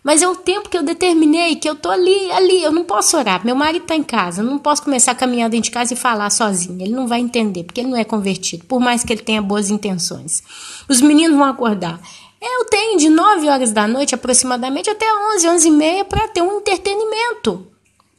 Mas é o tempo que eu determinei, que eu tô ali, eu não posso orar. Meu marido tá em casa, eu não posso começar a caminhar dentro de casa e falar sozinho. Ele não vai entender, porque ele não é convertido, por mais que ele tenha boas intenções. Os meninos vão acordar. Eu tenho de 9 horas da noite, aproximadamente, até 11, 11h30, para ter um entretenimento.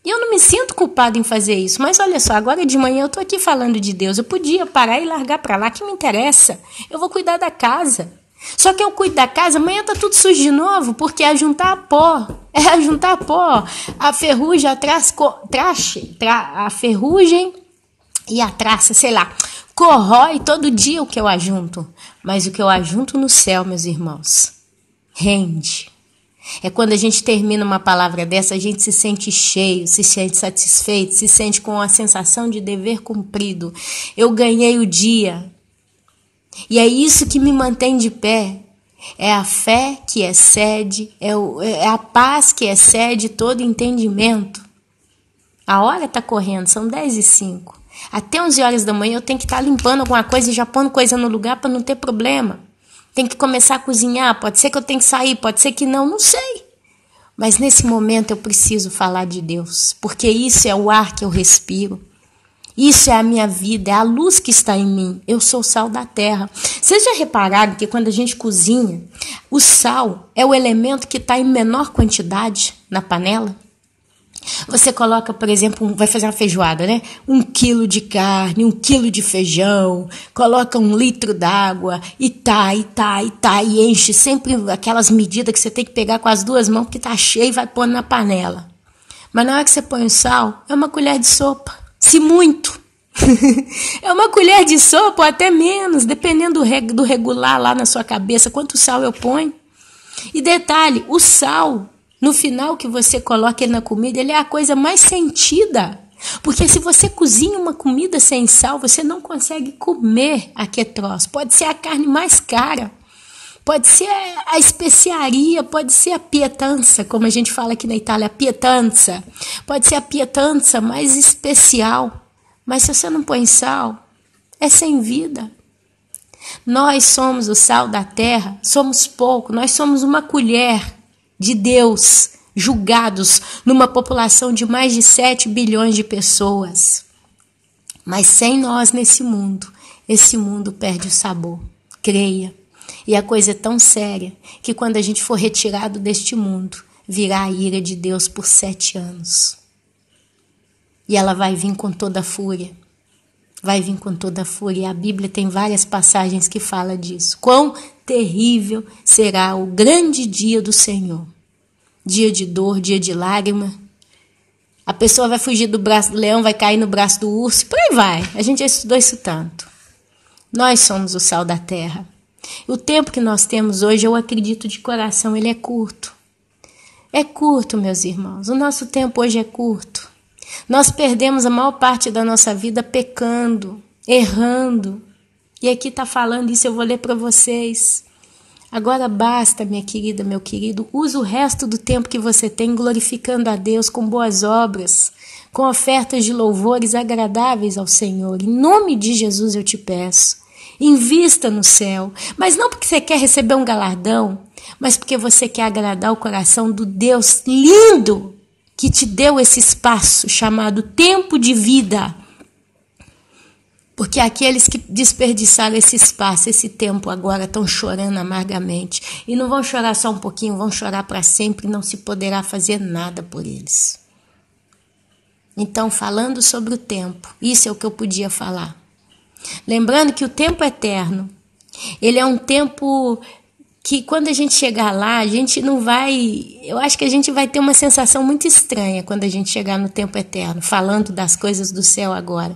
E eu não me sinto culpada em fazer isso. Mas olha só, agora de manhã eu tô aqui falando de Deus. Eu podia parar e largar para lá, que me interessa. Eu vou cuidar da casa. Só que eu cuido da casa, amanhã tá tudo sujo de novo, porque é juntar pó. É juntar pó. A ferrugem, a ferrugem e a traça, sei lá, corrói todo dia o que eu ajunto. Mas o que eu ajunto no céu, meus irmãos, rende. É quando a gente termina uma palavra dessa, a gente se sente cheio, se sente satisfeito, se sente com a sensação de dever cumprido. Eu ganhei o dia. E é isso que me mantém de pé. É a fé que excede, é a paz que excede todo entendimento. A hora está correndo, são 10h05. Até 11 horas da manhã eu tenho que estar limpando alguma coisa e já pondo coisa no lugar para não ter problema. Tem que começar a cozinhar, pode ser que eu tenha que sair, pode ser que não sei. Mas nesse momento eu preciso falar de Deus, porque isso é o ar que eu respiro. Isso é a minha vida, é a luz que está em mim. Eu sou o sal da terra. Vocês já repararam que quando a gente cozinha, o sal é o elemento que está em menor quantidade na panela? Você coloca, por exemplo, vai fazer uma feijoada, né? 1 quilo de carne, 1 quilo de feijão, coloca 1 litro d'água e enche sempre aquelas medidas que você tem que pegar com as 2 mãos, porque tá cheio e vai pondo na panela. Mas na hora que você põe o sal, é uma colher de sopa, se muito. É uma colher de sopa ou até menos, dependendo do regular lá na sua cabeça, quanto sal eu ponho. E detalhe, o sal, no final que você coloca ele na comida, ele é a coisa mais sentida. Porque se você cozinha uma comida sem sal, você não consegue comer aquele troço. Pode ser a carne mais cara, pode ser a especiaria, pode ser a pietanza, como a gente fala aqui na Itália, a pietanza. Pode ser a pietanza mais especial. Mas se você não põe sal, é sem vida. Nós somos o sal da terra, somos pouco, nós somos uma colher de Deus, julgados numa população de mais de 7 bilhões de pessoas. Mas sem nós nesse mundo, esse mundo perde o sabor. Creia. E a coisa é tão séria que quando a gente for retirado deste mundo, virá a ira de Deus por 7 anos. E ela vai vir com toda a fúria. Vai vir com toda a fúria. E a Bíblia tem várias passagens que falam disso. Quão terrível será o grande dia do Senhor. Dia de dor, dia de lágrima. A pessoa vai fugir do braço do leão, vai cair no braço do urso, por aí vai. A gente já estudou isso tanto. Nós somos o sal da terra. O tempo que nós temos hoje, eu acredito de coração, ele é curto. É curto, meus irmãos. O nosso tempo hoje é curto. Nós perdemos a maior parte da nossa vida pecando, errando. E aqui está falando isso, eu vou ler para vocês. Agora basta, minha querida, meu querido, use o resto do tempo que você tem glorificando a Deus com boas obras, com ofertas de louvores agradáveis ao Senhor. Em nome de Jesus eu te peço, invista no céu, mas não porque você quer receber um galardão, mas porque você quer agradar o coração do Deus lindo que te deu esse espaço chamado tempo de vida. Porque aqueles que desperdiçaram esse espaço, esse tempo agora estão chorando amargamente. E não vão chorar só um pouquinho, vão chorar para sempre e não se poderá fazer nada por eles. Então, falando sobre o tempo, isso é o que eu podia falar. Lembrando que o tempo eterno, ele é um tempo que quando a gente chegar lá, a gente não vai... Eu acho que a gente vai ter uma sensação muito estranha quando a gente chegar no tempo eterno, falando das coisas do céu agora.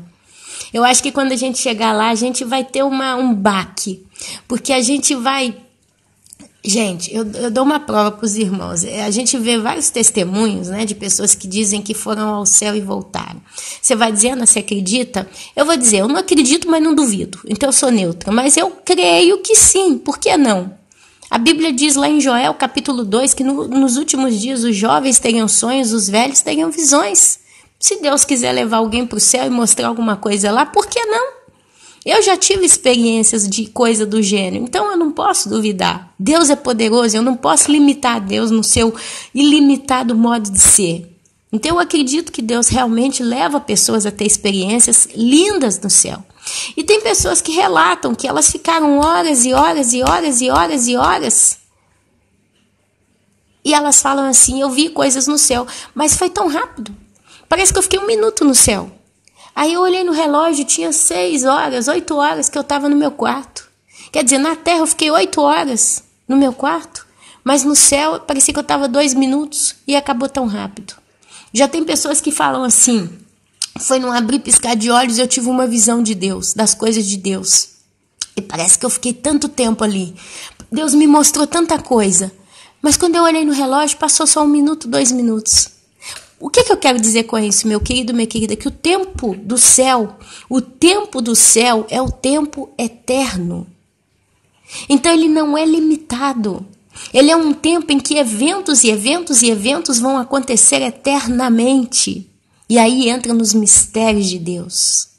Eu acho que quando a gente chegar lá, a gente vai ter um baque, porque a gente vai... Gente, eu dou uma prova para os irmãos. A gente vê vários testemunhos, né, de pessoas que dizem que foram ao céu e voltaram. Você vai dizendo, você acredita? Eu vou dizer, eu não acredito, mas não duvido. Então eu sou neutra. Mas eu creio que sim, por que não? A Bíblia diz lá em Joel, capítulo 2, que nos últimos dias os jovens teriam sonhos, os velhos teriam visões. Se Deus quiser levar alguém para o céu e mostrar alguma coisa lá, por que não? Eu já tive experiências de coisa do gênero, então eu não posso duvidar. Deus é poderoso, eu não posso limitar a Deus no seu ilimitado modo de ser. Então eu acredito que Deus realmente leva pessoas a ter experiências lindas no céu. E tem pessoas que relatam que elas ficaram horas e horas e horas e horas e horas. E elas falam assim, eu vi coisas no céu, mas foi tão rápido. Parece que eu fiquei 1 minuto no céu. Aí eu olhei no relógio, tinha 6 horas, 8 horas que eu estava no meu quarto. Quer dizer, na terra eu fiquei 8 horas no meu quarto, mas no céu parecia que eu estava 2 minutos e acabou tão rápido. Já tem pessoas que falam assim, foi num abrir e piscar de olhos, eu tive uma visão de Deus, das coisas de Deus. E parece que eu fiquei tanto tempo ali. Deus me mostrou tanta coisa. Mas quando eu olhei no relógio, passou só 1 minuto, 2 minutos. O que eu quero dizer com isso, meu querido, minha querida? Que o tempo do céu é o tempo eterno. Então ele não é limitado. Ele é um tempo em que eventos e eventos e eventos vão acontecer eternamente. E aí entra nos mistérios de Deus.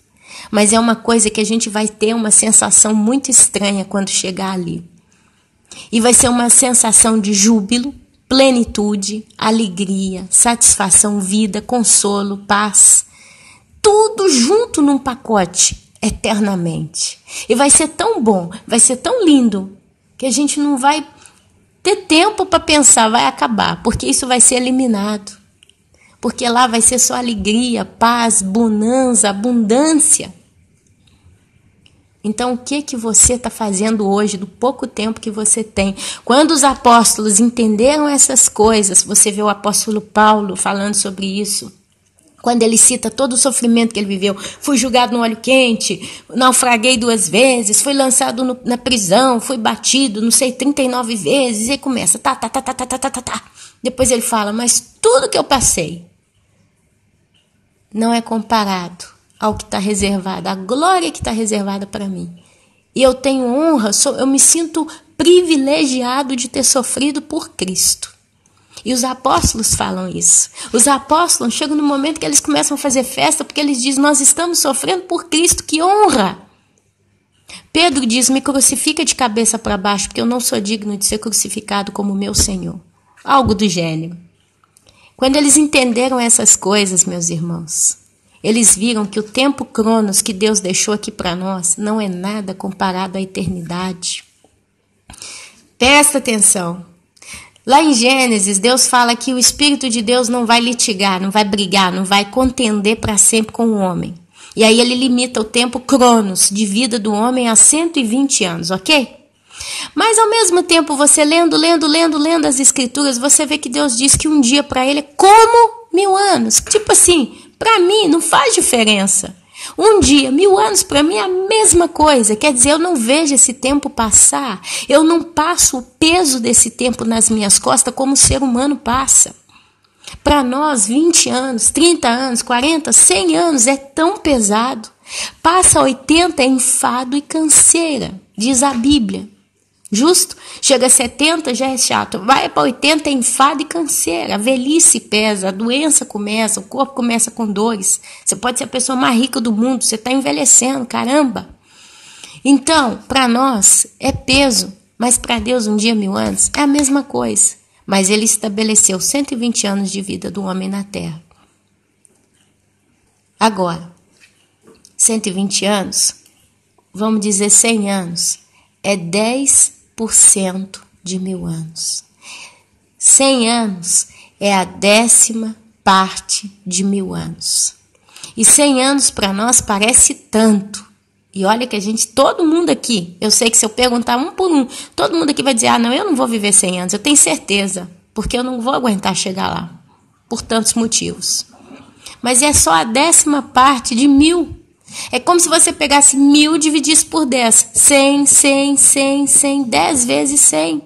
Mas é uma coisa que a gente vai ter uma sensação muito estranha quando chegar ali. E vai ser uma sensação de júbilo, plenitude, alegria, satisfação, vida, consolo, paz. Tudo junto num pacote, eternamente. E vai ser tão bom, vai ser tão lindo, que a gente não vai ter tempo para pensar, vai acabar, porque isso vai ser eliminado. Porque lá vai ser só alegria, paz, bonança, abundância. Então, o que você está fazendo hoje, do pouco tempo que você tem? Quando os apóstolos entenderam essas coisas, você vê o apóstolo Paulo falando sobre isso, quando ele cita todo o sofrimento que ele viveu, fui julgado no óleo quente, naufraguei 2 vezes, fui lançado na prisão, fui batido, não sei, 39 vezes, e começa, tá. Depois ele fala, mas tudo que eu passei não é comparado ao que está reservado, a glória que está reservada para mim. E eu tenho honra, eu me sinto privilegiado de ter sofrido por Cristo. E os apóstolos falam isso. Os apóstolos chegam no momento que eles começam a fazer festa, porque eles dizem, nós estamos sofrendo por Cristo, que honra! Pedro diz, me crucifica de cabeça para baixo, porque eu não sou digno de ser crucificado como meu Senhor. Algo do gênero. Quando eles entenderam essas coisas, meus irmãos, eles viram que o tempo cronos que Deus deixou aqui para nós não é nada comparado à eternidade. Presta atenção. Lá em Gênesis, Deus fala que o Espírito de Deus não vai litigar, não vai brigar, não vai contender para sempre com o homem. E aí ele limita o tempo cronos de vida do homem a 120 anos, ok? Mas ao mesmo tempo, você lendo as Escrituras, você vê que Deus diz que um dia para ele é como 1000 anos. Tipo assim, para mim não faz diferença. Um dia, 1000 anos para mim é a mesma coisa. Quer dizer, eu não vejo esse tempo passar. Eu não passo o peso desse tempo nas minhas costas como o ser humano passa. Para nós, 20 anos, 30 anos, 40, 100 anos é tão pesado. Passa 80 é enfado e canseira, diz a Bíblia. Justo? Chega a 70 já é chato. Vai para 80 é enfado e canseira. A velhice pesa, a doença começa, o corpo começa com dores. Você pode ser a pessoa mais rica do mundo, você está envelhecendo, caramba. Então, para nós é peso, mas para Deus um dia 1000 anos é a mesma coisa. Mas ele estabeleceu 120 anos de vida do homem na terra. Agora, 120 anos, vamos dizer 100 anos, é 10% de 1000 anos. 100 anos é a 10ª parte de 1000 anos. E 100 anos para nós parece tanto. E olha que todo mundo aqui, eu sei que se eu perguntar um por um, todo mundo aqui vai dizer, não, eu não vou viver 100 anos, eu tenho certeza, porque eu não vou aguentar chegar lá, por tantos motivos. Mas é só a 10ª parte de 1000. É como se você pegasse 1000 e dividisse por 10. 100, 100, 100, 100, 10 vezes 100.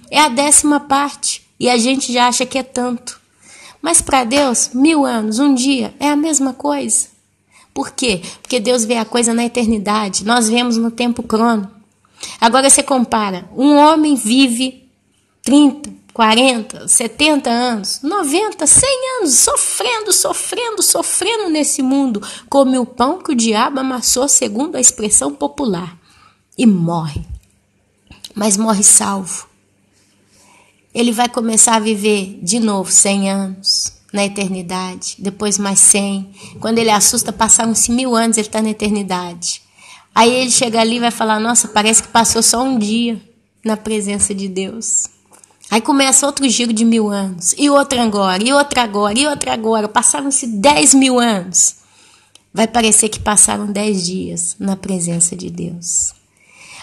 É a 10ª parte. E a gente já acha que é tanto. Mas para Deus, 1000 anos, um dia, é a mesma coisa. Por quê? Porque Deus vê a coisa na eternidade. Nós vemos no tempo crono. Agora você compara. Um homem vive 30, 40, 70 anos, 90, 100 anos, sofrendo nesse mundo. Come o pão que o diabo amassou, segundo a expressão popular. E morre. Mas morre salvo. Ele vai começar a viver de novo 100 anos na eternidade. Depois mais 100. Quando ele assusta, passaram-se 1000 anos, ele está na eternidade. Aí ele chega ali e vai falar, nossa, parece que passou só um dia na presença de Deus. Aí começa outro giro de 1000 anos, e outro agora, e outro agora, e outro agora. Passaram-se 10.000 anos. Vai parecer que passaram 10 dias na presença de Deus.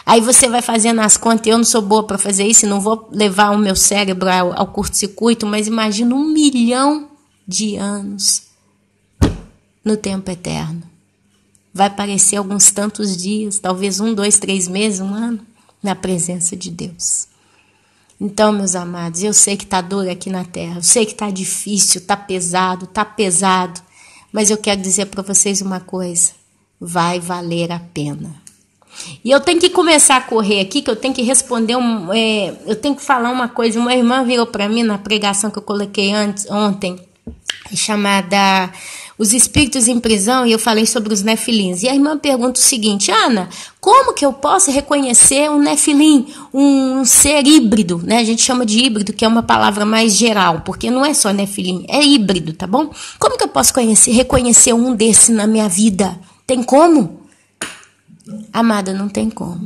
Aí você vai fazendo as contas, eu não sou boa para fazer isso, não vou levar o meu cérebro ao curto-circuito, mas imagina 1 milhão de anos no tempo eterno. Vai parecer alguns tantos dias, talvez 1, 2, 3 meses, 1 ano, na presença de Deus. Então, meus amados, eu sei que está dor aqui na terra, eu sei que está difícil, está pesado, mas eu quero dizer para vocês uma coisa, vai valer a pena. E eu tenho que começar a correr aqui, que eu tenho que responder, eu tenho que falar uma coisa. Uma irmã virou para mim na pregação que eu coloquei ontem, chamada Os Espíritos em Prisão, e eu falei sobre os nefilins. E a irmã pergunta o seguinte: Ana, como que eu posso reconhecer um nefilim, um ser híbrido, né? A gente chama de híbrido, que é uma palavra mais geral, porque não é só nefilim, é híbrido, tá bom? Como que eu posso reconhecer um desse na minha vida? Tem como? Amada, não tem como.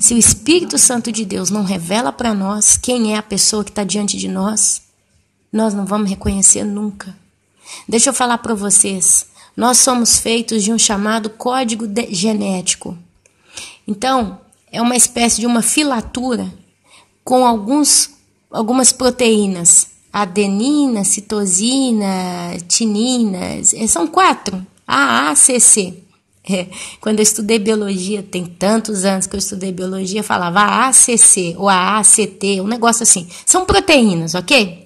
Se o Espírito Santo de Deus não revela para nós quem é a pessoa que está diante de nós, nós não vamos reconhecer nunca. Deixa eu falar para vocês. Nós somos feitos de um chamado código genético. Então, é uma espécie de uma filatura com algumas proteínas. Adenina, citosina, tinina, são 4. A, C, C. Quando eu estudei biologia, tem tantos anos que eu estudei biologia, falava AACC ou AACT, um negócio assim. São proteínas, ok?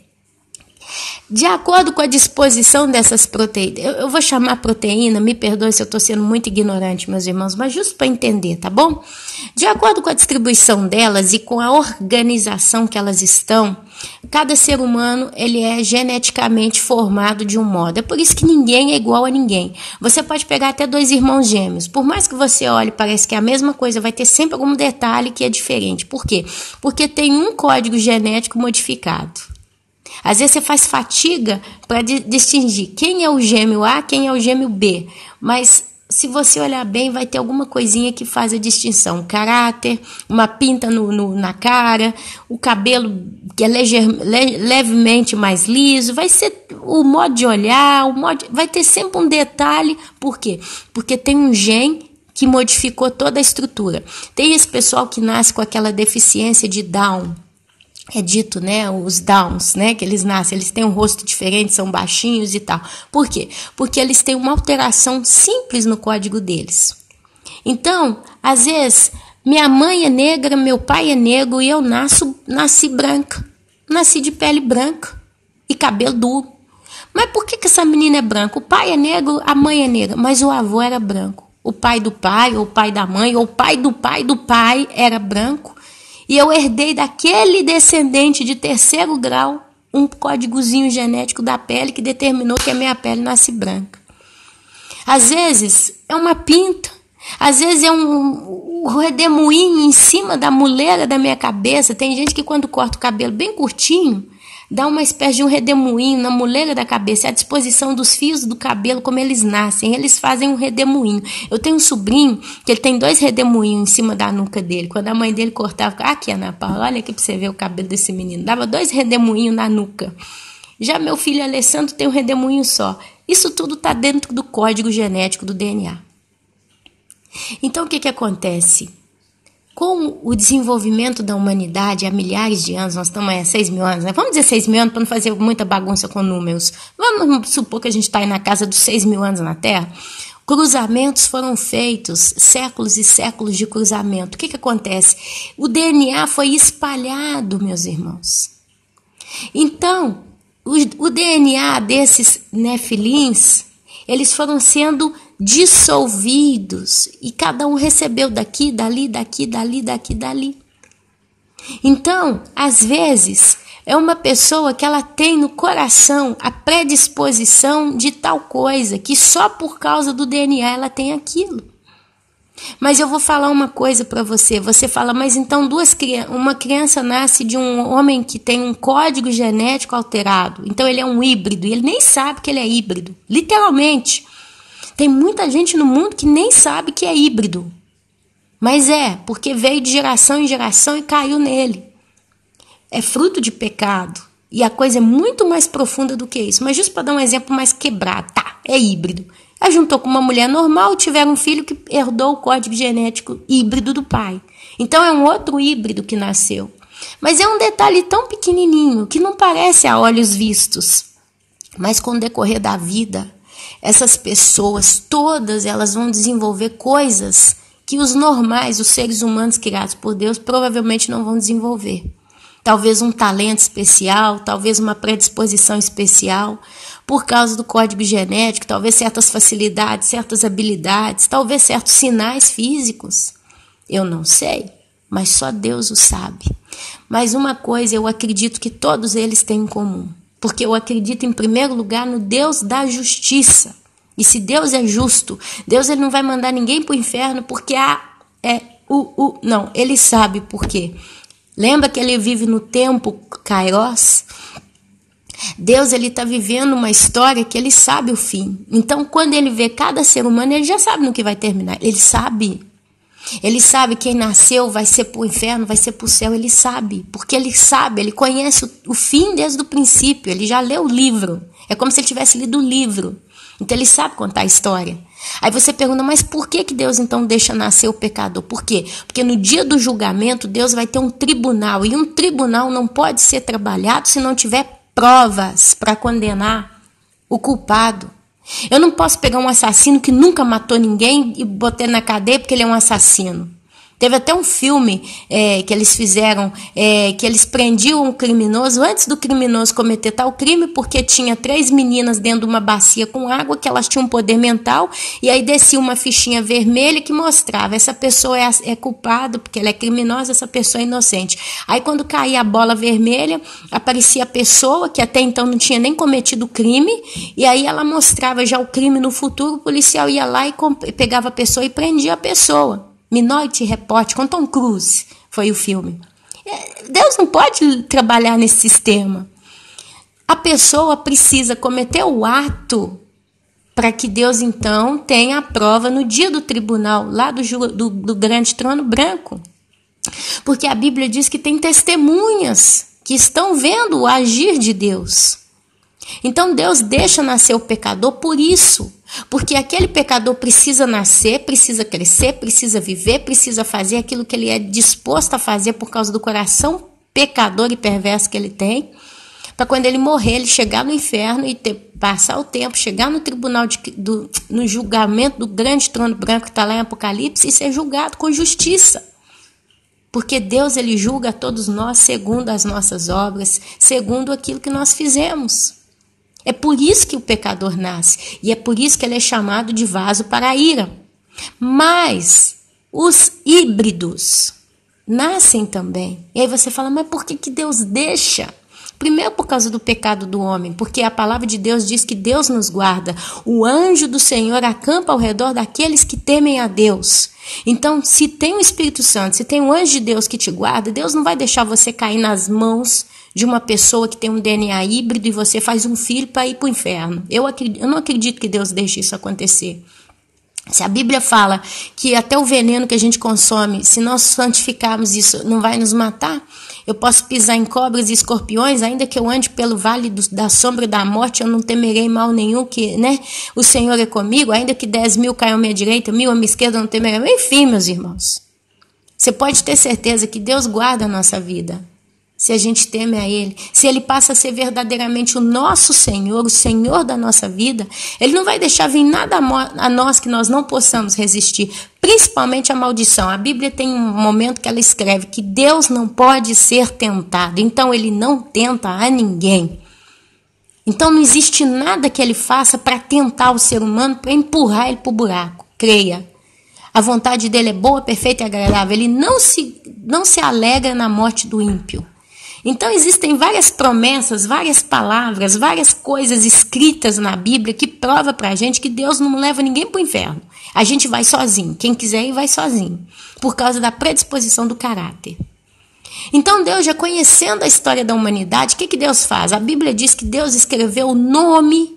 De acordo com a disposição dessas proteínas, eu vou chamar proteína, me perdoe se eu estou sendo muito ignorante, meus irmãos, mas justo para entender, tá bom? De acordo com a distribuição delas e com a organização que elas estão, cada ser humano ele é geneticamente formado de um modo. É por isso que ninguém é igual a ninguém. Você pode pegar até 2 irmãos gêmeos. Por mais que você olhe, parece que é a mesma coisa, vai ter sempre algum detalhe que é diferente. Por quê? Porque tem um código genético modificado. Às vezes você faz fatiga para distinguir quem é o gêmeo A, quem é o gêmeo B. Mas se você olhar bem, vai ter alguma coisinha que faz a distinção. Caráter, uma pinta na cara, o cabelo que é levemente mais liso, vai ser o modo de olhar, vai ter sempre um detalhe. Por quê? Porque tem um gene que modificou toda a estrutura. Tem esse pessoal que nasce com aquela deficiência de Down. É dito, né, os Downs, né, que eles nascem, eles têm um rosto diferente, são baixinhos e tal. Por quê? Porque eles têm uma alteração simples no código deles. Então, às vezes, minha mãe é negra, meu pai é negro e eu nasci branca. Nasci de pele branca e cabelo duro. Mas por que essa menina é branca? O pai é negro, a mãe é negra, mas o avô era branco. O pai do pai, ou o pai da mãe, ou o pai do pai era branco. E eu herdei daquele descendente de 3º grau um códigozinho genético da pele que determinou que a minha pele nasce branca. Às vezes é uma pinta, às vezes é um redemoinho em cima da muleira da minha cabeça. Tem gente que quando corta o cabelo bem curtinho, dá uma espécie de um redemoinho na muleira da cabeça. É a disposição dos fios do cabelo, como eles nascem. Eles fazem um redemoinho. Eu tenho um sobrinho que ele tem 2 redemoinhos em cima da nuca dele. Quando a mãe dele cortava, aqui, Ana Paula, olha aqui pra você ver o cabelo desse menino. Dava 2 redemoinhos na nuca. Já meu filho Alessandro tem um redemoinho só. Isso tudo está dentro do código genético do DNA. Então, o que acontece? Com o desenvolvimento da humanidade há milhares de anos, nós estamos há 6 mil anos, né? Vamos dizer 6 mil anos para não fazer muita bagunça com números. Vamos supor que a gente está aí na casa dos 6 mil anos na Terra. Cruzamentos foram feitos, séculos e séculos de cruzamento. O que acontece? O DNA foi espalhado, meus irmãos. Então, o DNA desses nefilins, eles foram sendo dissolvidos e cada um recebeu daqui, dali, daqui, dali, daqui, dali. Então, às vezes, é uma pessoa que ela tem no coração a predisposição de tal coisa, que só por causa do DNA ela tem aquilo. Mas eu vou falar uma coisa para você. Você fala, mas então uma criança nasce de um homem que tem um código genético alterado. Então ele é um híbrido e ele nem sabe que ele é híbrido. Literalmente. Tem muita gente no mundo que nem sabe que é híbrido. Mas porque veio de geração em geração e caiu nele. É fruto de pecado. E a coisa é muito mais profunda do que isso. Mas justo para dar um exemplo mais quebrado. É híbrido. Aí juntou com uma mulher normal, tiveram um filho que herdou o código genético híbrido do pai. Então é um outro híbrido que nasceu. Mas é um detalhe tão pequenininho que não parece a olhos vistos. Mas com o decorrer da vida, essas pessoas, todas elas vão desenvolver coisas que os normais, os seres humanos criados por Deus, provavelmente não vão desenvolver. talvez um talento especial, talvez uma predisposição especial, por causa do código genético, talvez certas facilidades, certas habilidades, talvez certos sinais físicos. Eu não sei, mas só Deus o sabe. Mas uma coisa eu acredito que todos eles têm em comum, porque eu acredito em primeiro lugar no Deus da justiça. E se Deus é justo, Deus ele não vai mandar ninguém para o inferno porque não, ele sabe por quê. Lembra que ele vive no tempo Kairos? Deus ele está vivendo uma história que ele sabe o fim. Então, quando ele vê cada ser humano, ele já sabe no que vai terminar. Ele sabe. Ele sabe quem nasceu vai ser para o inferno, vai ser para o céu. Ele sabe, porque ele sabe, ele conhece o fim desde o princípio. Ele já leu o livro. É como se ele tivesse lido o livro. Então, ele sabe contar a história. Aí você pergunta, mas por que Deus então deixa nascer o pecador? Por quê? Porque no dia do julgamento, Deus vai ter um tribunal. E um tribunal não pode ser trabalhado se não tiver provas para condenar o culpado. Eu não posso pegar um assassino que nunca matou ninguém e botar na cadeia porque ele é um assassino. Teve até um filme que eles fizeram, que eles prendiam um criminoso antes do criminoso cometer tal crime, porque tinha 3 meninas dentro de uma bacia com água, que elas tinham um poder mental, e aí descia uma fichinha vermelha que mostrava, essa pessoa é culpada, porque ela é criminosa, essa pessoa é inocente. Aí quando caía a bola vermelha, aparecia a pessoa, que até então não tinha nem cometido o crime, e aí ela mostrava já o crime no futuro, o policial ia lá e pegava a pessoa e prendia a pessoa. Minority Report, com Tom Cruise, foi o filme. Deus não pode trabalhar nesse sistema. A pessoa precisa cometer o ato para que Deus, então, tenha a prova no dia do tribunal, lá do grande trono branco. Porque a Bíblia diz que tem testemunhas que estão vendo o agir de Deus. Então, Deus deixa nascer o pecador por isso. Porque aquele pecador precisa nascer, precisa crescer, precisa viver, precisa fazer aquilo que ele é disposto a fazer por causa do coração pecador e perverso que ele tem, para quando ele morrer, ele chegar no inferno e passar o tempo, chegar no tribunal, no julgamento do grande trono branco que está lá em Apocalipse e ser julgado com justiça. Porque Deus ele julga a todos nós segundo as nossas obras, segundo aquilo que nós fizemos. É por isso que o pecador nasce. E é por isso que ele é chamado de vaso para a ira. Mas os híbridos nascem também. E aí você fala, mas por que Deus deixa? Primeiro por causa do pecado do homem. Porque a palavra de Deus diz que Deus nos guarda. O anjo do Senhor acampa ao redor daqueles que temem a Deus. Então, se tem o Espírito Santo, se tem um anjo de Deus que te guarda, Deus não vai deixar você cair nas mãos de uma pessoa que tem um DNA híbrido e você faz um filho para ir para o inferno. Eu não acredito que Deus deixe isso acontecer. Se a Bíblia fala que até o veneno que a gente consome, se nós santificarmos isso, não vai nos matar, eu posso pisar em cobras e escorpiões, ainda que eu ande pelo vale da sombra da morte, eu não temerei mal nenhum, que, né, o Senhor é comigo, ainda que 10.000 caiam à minha direita, 1.000 à minha esquerda, eu não temerei. Enfim, meus irmãos, você pode ter certeza que Deus guarda a nossa vida. Se a gente teme a Ele, se Ele passa a ser verdadeiramente o nosso Senhor, o Senhor da nossa vida, Ele não vai deixar vir nada a nós que nós não possamos resistir, principalmente a maldição. A Bíblia tem um momento que ela escreve que Deus não pode ser tentado, então Ele não tenta a ninguém. Então não existe nada que Ele faça para tentar o ser humano, para empurrar ele para o buraco, creia. A vontade dele é boa, perfeita e agradável. Ele não se alegra na morte do ímpio. Então existem várias promessas, várias palavras, várias coisas escritas na Bíblia que provam para a gente que Deus não leva ninguém para o inferno. A gente vai sozinho, quem quiser ir vai sozinho, por causa da predisposição do caráter. Então Deus, já conhecendo a história da humanidade, o que Deus faz? A Bíblia diz que Deus escreveu o nome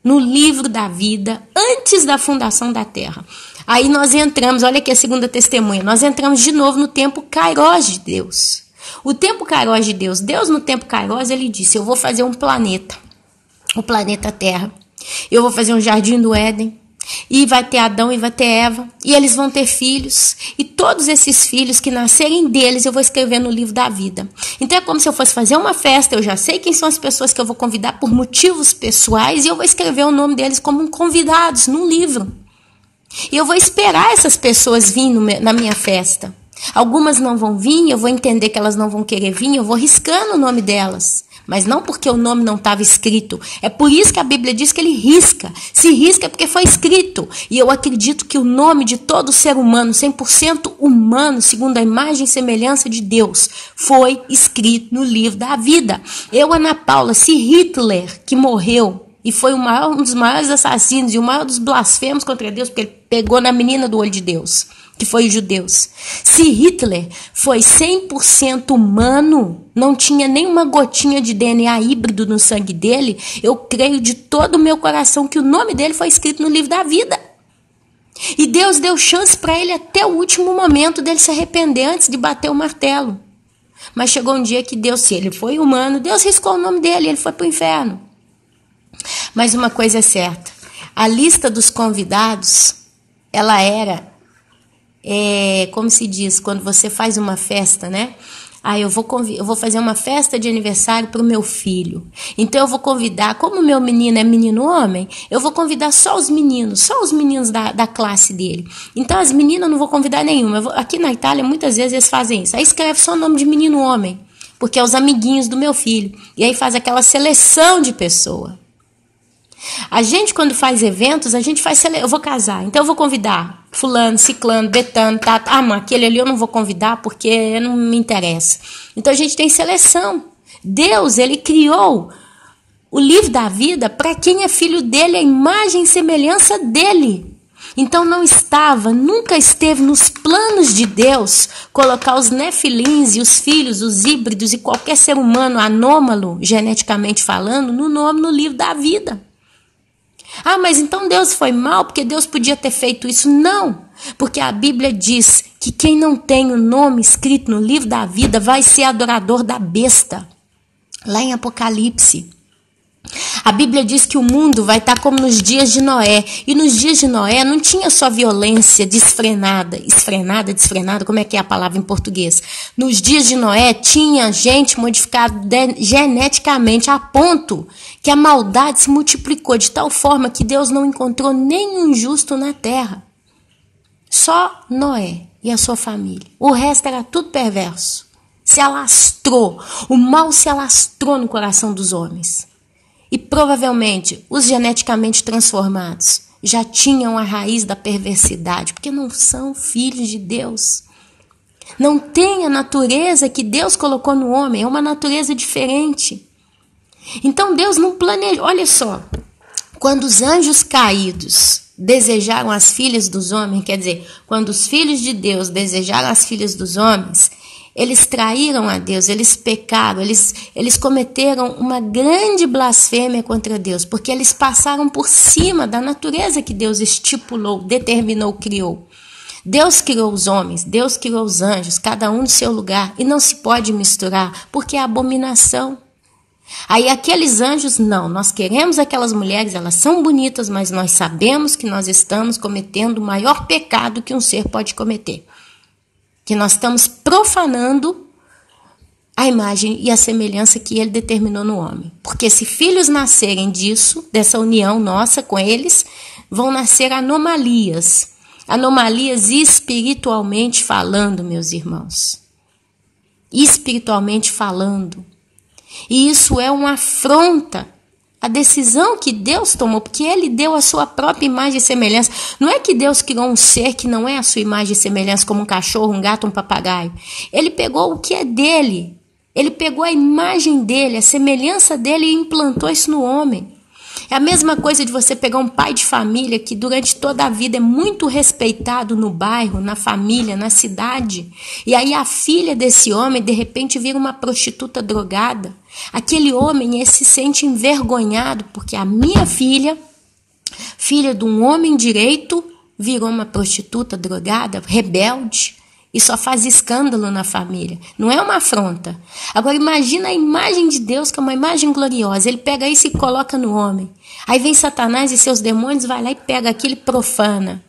no livro da vida antes da fundação da terra. Aí nós entramos, olha aqui a segunda testemunha, nós entramos de novo no tempo Kairos de Deus. O tempo Kairos de Deus, Deus no tempo Kairos, ele disse, eu vou fazer um planeta, o planeta Terra. Eu vou fazer um jardim do Éden, e vai ter Adão e vai ter Eva, e eles vão ter filhos, e todos esses filhos que nascerem deles eu vou escrever no livro da vida. Então é como se eu fosse fazer uma festa, eu já sei quem são as pessoas que eu vou convidar por motivos pessoais, e eu vou escrever o nome deles como convidados num livro. E eu vou esperar essas pessoas virem na minha festa. Algumas não vão vir, eu vou entender que elas não vão querer vir, eu vou riscando o nome delas. Mas não porque o nome não estava escrito. É por isso que a Bíblia diz que ele risca. Se risca é porque foi escrito. E eu acredito que o nome de todo ser humano, 100% humano, segundo a imagem e semelhança de Deus, foi escrito no livro da vida. Eu, Ana Paula, se Hitler, que morreu e foi um dos maiores assassinos e o maior dos blasfemos contra Deus, porque ele pegou na menina do olho de Deus, que foi os judeus. Se Hitler foi 100% humano, não tinha nenhuma gotinha de DNA híbrido no sangue dele, eu creio de todo o meu coração que o nome dele foi escrito no livro da vida. E Deus deu chance para ele até o último momento dele se arrepender antes de bater o martelo. Mas chegou um dia que Deus, se ele foi humano, Deus riscou o nome dele e ele foi para o inferno. Mas uma coisa é certa, a lista dos convidados, ela era... como se diz, quando você faz uma festa, né? Eu vou fazer uma festa de aniversário para o meu filho. Então eu vou convidar, como o meu menino é menino homem, eu vou convidar só os meninos da classe dele. Então as meninas eu não vou convidar nenhuma. Aqui na Itália muitas vezes eles fazem isso. Aí escreve só o nome de menino homem, porque é os amiguinhos do meu filho. E aí faz aquela seleção de pessoa. A gente, quando faz eventos, eu vou casar, então eu vou convidar fulano, ciclano, betano, mas aquele ali eu não vou convidar porque não me interessa. Então a gente tem seleção. Deus, ele criou o livro da vida para quem é filho dele, a imagem e semelhança dele. Então nunca esteve nos planos de Deus colocar os nefilins e os filhos, os híbridos e qualquer ser humano anômalo, geneticamente falando, no livro da vida. Mas então Deus foi mal porque Deus podia ter feito isso? Não, porque a Bíblia diz que quem não tem o nome escrito no livro da vida vai ser adorador da besta, lá em Apocalipse. A Bíblia diz que o mundo vai estar como nos dias de Noé, e nos dias de Noé não tinha só violência desfrenada, como é que é a palavra em português? Nos dias de Noé tinha gente modificada geneticamente a ponto que a maldade se multiplicou de tal forma que Deus não encontrou nenhum justo na terra. Só Noé e a sua família. O resto era tudo perverso. Se alastrou, o mal se alastrou no coração dos homens. E provavelmente os geneticamente transformados já tinham a raiz da perversidade, porque não são filhos de Deus. Não tem a natureza que Deus colocou no homem, é uma natureza diferente. Então Deus não planejou. Olha só, quando os anjos caídos desejaram as filhas dos homens, quer dizer, quando os filhos de Deus desejaram as filhas dos homens, eles traíram a Deus, eles pecaram, eles cometeram uma grande blasfêmia contra Deus, porque eles passaram por cima da natureza que Deus estipulou, determinou, criou. Deus criou os homens, Deus criou os anjos, cada um no seu lugar, e não se pode misturar, porque é abominação. Aí aqueles anjos, não, nós queremos aquelas mulheres, elas são bonitas, mas nós sabemos que nós estamos cometendo o maior pecado que um ser pode cometer. Que nós estamos profanando a imagem e a semelhança que ele determinou no homem. Porque se filhos nascerem disso, dessa união nossa com eles, vão nascer anomalias. Anomalias espiritualmente falando, meus irmãos. Espiritualmente falando. E isso é uma afronta à decisão que Deus tomou, porque ele deu a sua própria imagem e semelhança. Não é que Deus criou um ser que não é a sua imagem e semelhança, como um cachorro, um gato, um papagaio. Ele pegou o que é dele. Ele pegou a imagem dele, a semelhança dele e implantou isso no homem. É a mesma coisa de você pegar um pai de família que durante toda a vida é muito respeitado no bairro, na família, na cidade. E aí a filha desse homem, de repente, vira uma prostituta drogada. Aquele homem se sente envergonhado porque a minha filha, filha de um homem direito, virou uma prostituta drogada, rebelde. E só faz escândalo na família. Não é uma afronta. Agora imagina a imagem de Deus, que é uma imagem gloriosa. Ele pega isso e coloca no homem. Aí vem Satanás e seus demônios, vai lá e pega aquilo e profana.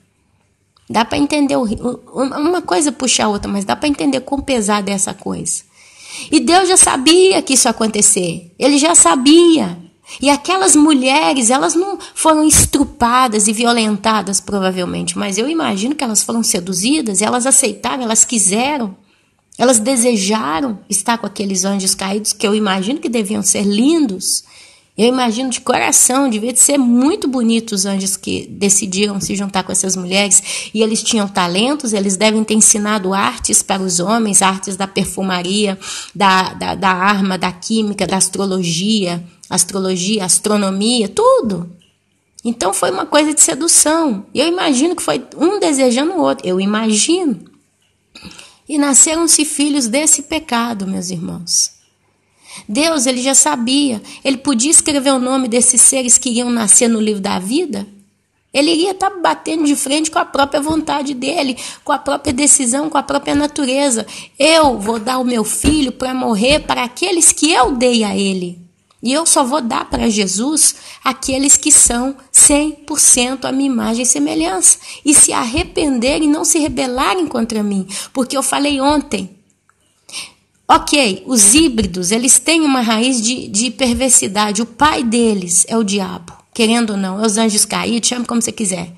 Dá para entender, uma coisa puxa a outra, mas dá para entender quão pesada é essa coisa. E Deus já sabia que isso ia acontecer. Ele já sabia. E aquelas mulheres, elas não foram estrupadas e violentadas, provavelmente, mas eu imagino que elas foram seduzidas, elas aceitaram, elas quiseram, elas desejaram estar com aqueles anjos caídos, que eu imagino que deviam ser lindos. Eu imagino de coração, devia ser muito bonito os anjos que decidiram se juntar com essas mulheres. E eles tinham talentos, eles devem ter ensinado artes para os homens, artes da perfumaria, da arma, da química, da astrologia, astronomia, tudo. Então foi uma coisa de sedução. Eu imagino que foi um desejando o outro. Eu imagino. E nasceram-se filhos desse pecado, meus irmãos. Deus, ele já sabia. Ele podia escrever o nome desses seres que iriam nascer no livro da vida. Ele iria estar batendo de frente com a própria vontade dele, com a própria decisão, com a própria natureza. Eu vou dar o meu filho para morrer para aqueles que eu dei a ele. E eu só vou dar para Jesus aqueles que são 100% a minha imagem e semelhança. E se arrependerem e não se rebelarem contra mim. Porque eu falei ontem. Ok, os híbridos, eles têm uma raiz de perversidade. O pai deles é o diabo, querendo ou não, é os anjos caídos, chame como você quiser.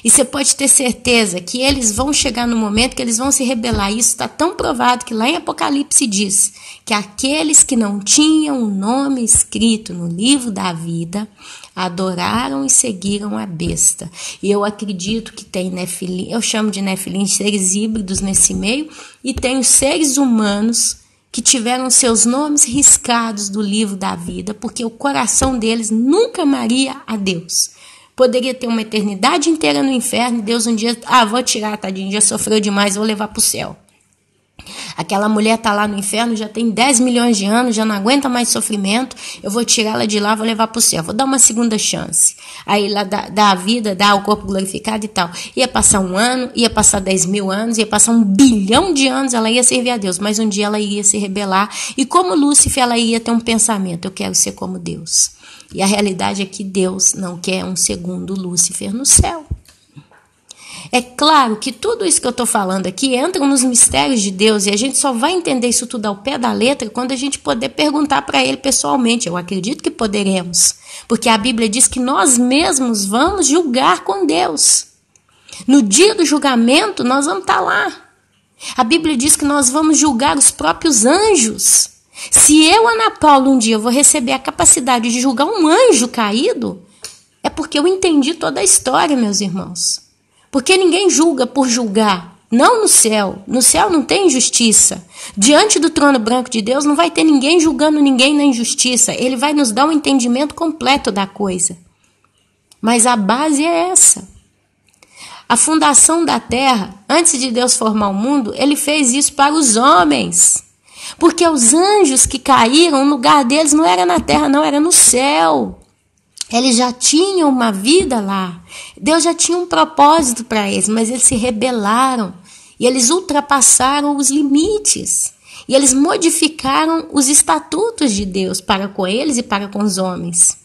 E você pode ter certeza que eles vão chegar no momento que eles vão se rebelar. Isso está tão provado que lá em Apocalipse diz que aqueles que não tinham o nome escrito no livro da vida adoraram e seguiram a besta. E eu acredito que tem Nefilim, eu chamo de Nefilim, seres híbridos nesse meio, e tem os seres humanos que tiveram seus nomes riscados do livro da vida, porque o coração deles nunca amaria a Deus. Poderia ter uma eternidade inteira no inferno e Deus um dia, vou tirar, tadinho, já sofreu demais, vou levar para o céu. Aquela mulher está lá no inferno, já tem 10 milhões de anos, já não aguenta mais sofrimento, eu vou tirar ela de lá, vou levar para o céu, vou dar uma segunda chance. Aí lá dá a vida, dá o corpo glorificado e tal. Ia passar 1 ano, ia passar 10 mil anos, ia passar 1 bilhão de anos, ela ia servir a Deus, mas um dia ela iria se rebelar e como Lúcifer ela ia ter um pensamento, eu quero ser como Deus. E a realidade é que Deus não quer um segundo Lúcifer no céu. É claro que tudo isso que eu estou falando aqui entra nos mistérios de Deus e a gente só vai entender isso tudo ao pé da letra quando a gente poder perguntar para ele pessoalmente. Eu acredito que poderemos, porque a Bíblia diz que nós mesmos vamos julgar com Deus. No dia do julgamento nós vamos estar lá. A Bíblia diz que nós vamos julgar os próprios anjos. Se eu, Ana Paula, um dia vou receber a capacidade de julgar um anjo caído, é porque eu entendi toda a história, meus irmãos. Porque ninguém julga por julgar, não no céu. No céu não tem injustiça. Diante do trono branco de Deus não vai ter ninguém julgando ninguém na injustiça. Ele vai nos dar um entendimento completo da coisa. Mas a base é essa. A fundação da terra, antes de Deus formar o mundo, ele fez isso para os homens. Porque os anjos que caíram, o lugar deles não era na terra, não, era no céu. Eles já tinham uma vida lá. Deus já tinha um propósito para eles, mas eles se rebelaram. E eles ultrapassaram os limites. E eles modificaram os estatutos de Deus para com eles e para com os homens.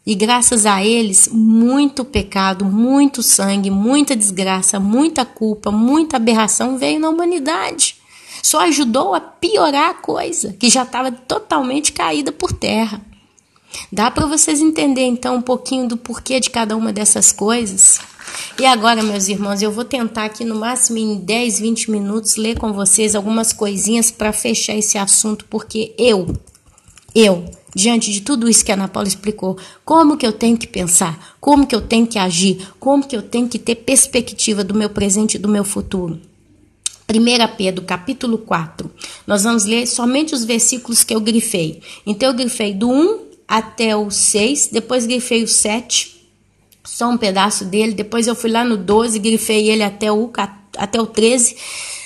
E graças a eles, muito pecado, muito sangue, muita desgraça, muita culpa, muita aberração veio na humanidade. Só ajudou a piorar a coisa, que já estava totalmente caída por terra. Dá para vocês entenderem, então, um pouquinho do porquê de cada uma dessas coisas? E agora, meus irmãos, eu vou tentar aqui no máximo em 10, 20 minutos ler com vocês algumas coisinhas para fechar esse assunto, porque eu, diante de tudo isso que a Ana Paula explicou, como que eu tenho que pensar, como que eu tenho que agir, como que eu tenho que ter perspectiva do meu presente e do meu futuro. 1 Pedro, capítulo 4. Nós vamos ler somente os versículos que eu grifei. Então, eu grifei do 1 até o 6, depois grifei o 7, só um pedaço dele, depois eu fui lá no 12, grifei ele até o 13,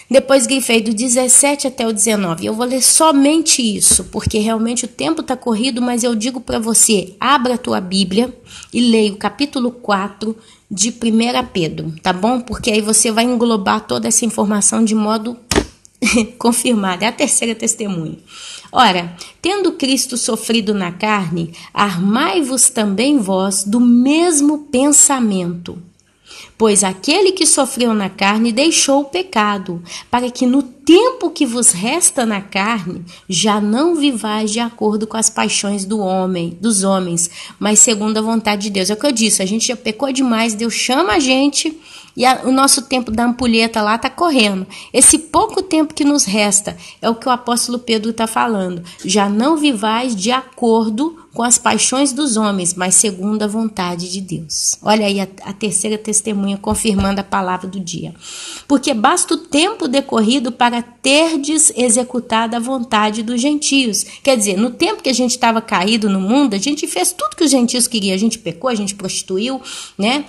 depois grifei do 17 até o 19. Eu vou ler somente isso, porque realmente o tempo está corrido, mas eu digo para você, abra a tua Bíblia e leia o capítulo 4 de 1 Pedro, tá bom? Porque aí você vai englobar toda essa informação de modo confirmado, é a terceira testemunha. Ora, tendo Cristo sofrido na carne, armai-vos também vós do mesmo pensamento. Pois aquele que sofreu na carne deixou o pecado, para que no tempo que vos resta na carne, já não vivais de acordo com as paixões dos homens, mas segundo a vontade de Deus. É o que eu disse, a gente já pecou demais, Deus chama a gente e o nosso tempo da ampulheta lá está correndo. Esse pouco tempo que nos resta é o que o apóstolo Pedro está falando. Já não vivais de acordo com as paixões dos homens, mas segundo a vontade de Deus. Olha aí a terceira testemunha confirmando a palavra do dia. Porque basta o tempo decorrido para terdes executado a vontade dos gentios. Quer dizer, no tempo que a gente estava caído no mundo, a gente fez tudo que os gentios queriam. A gente pecou, a gente prostituiu, né?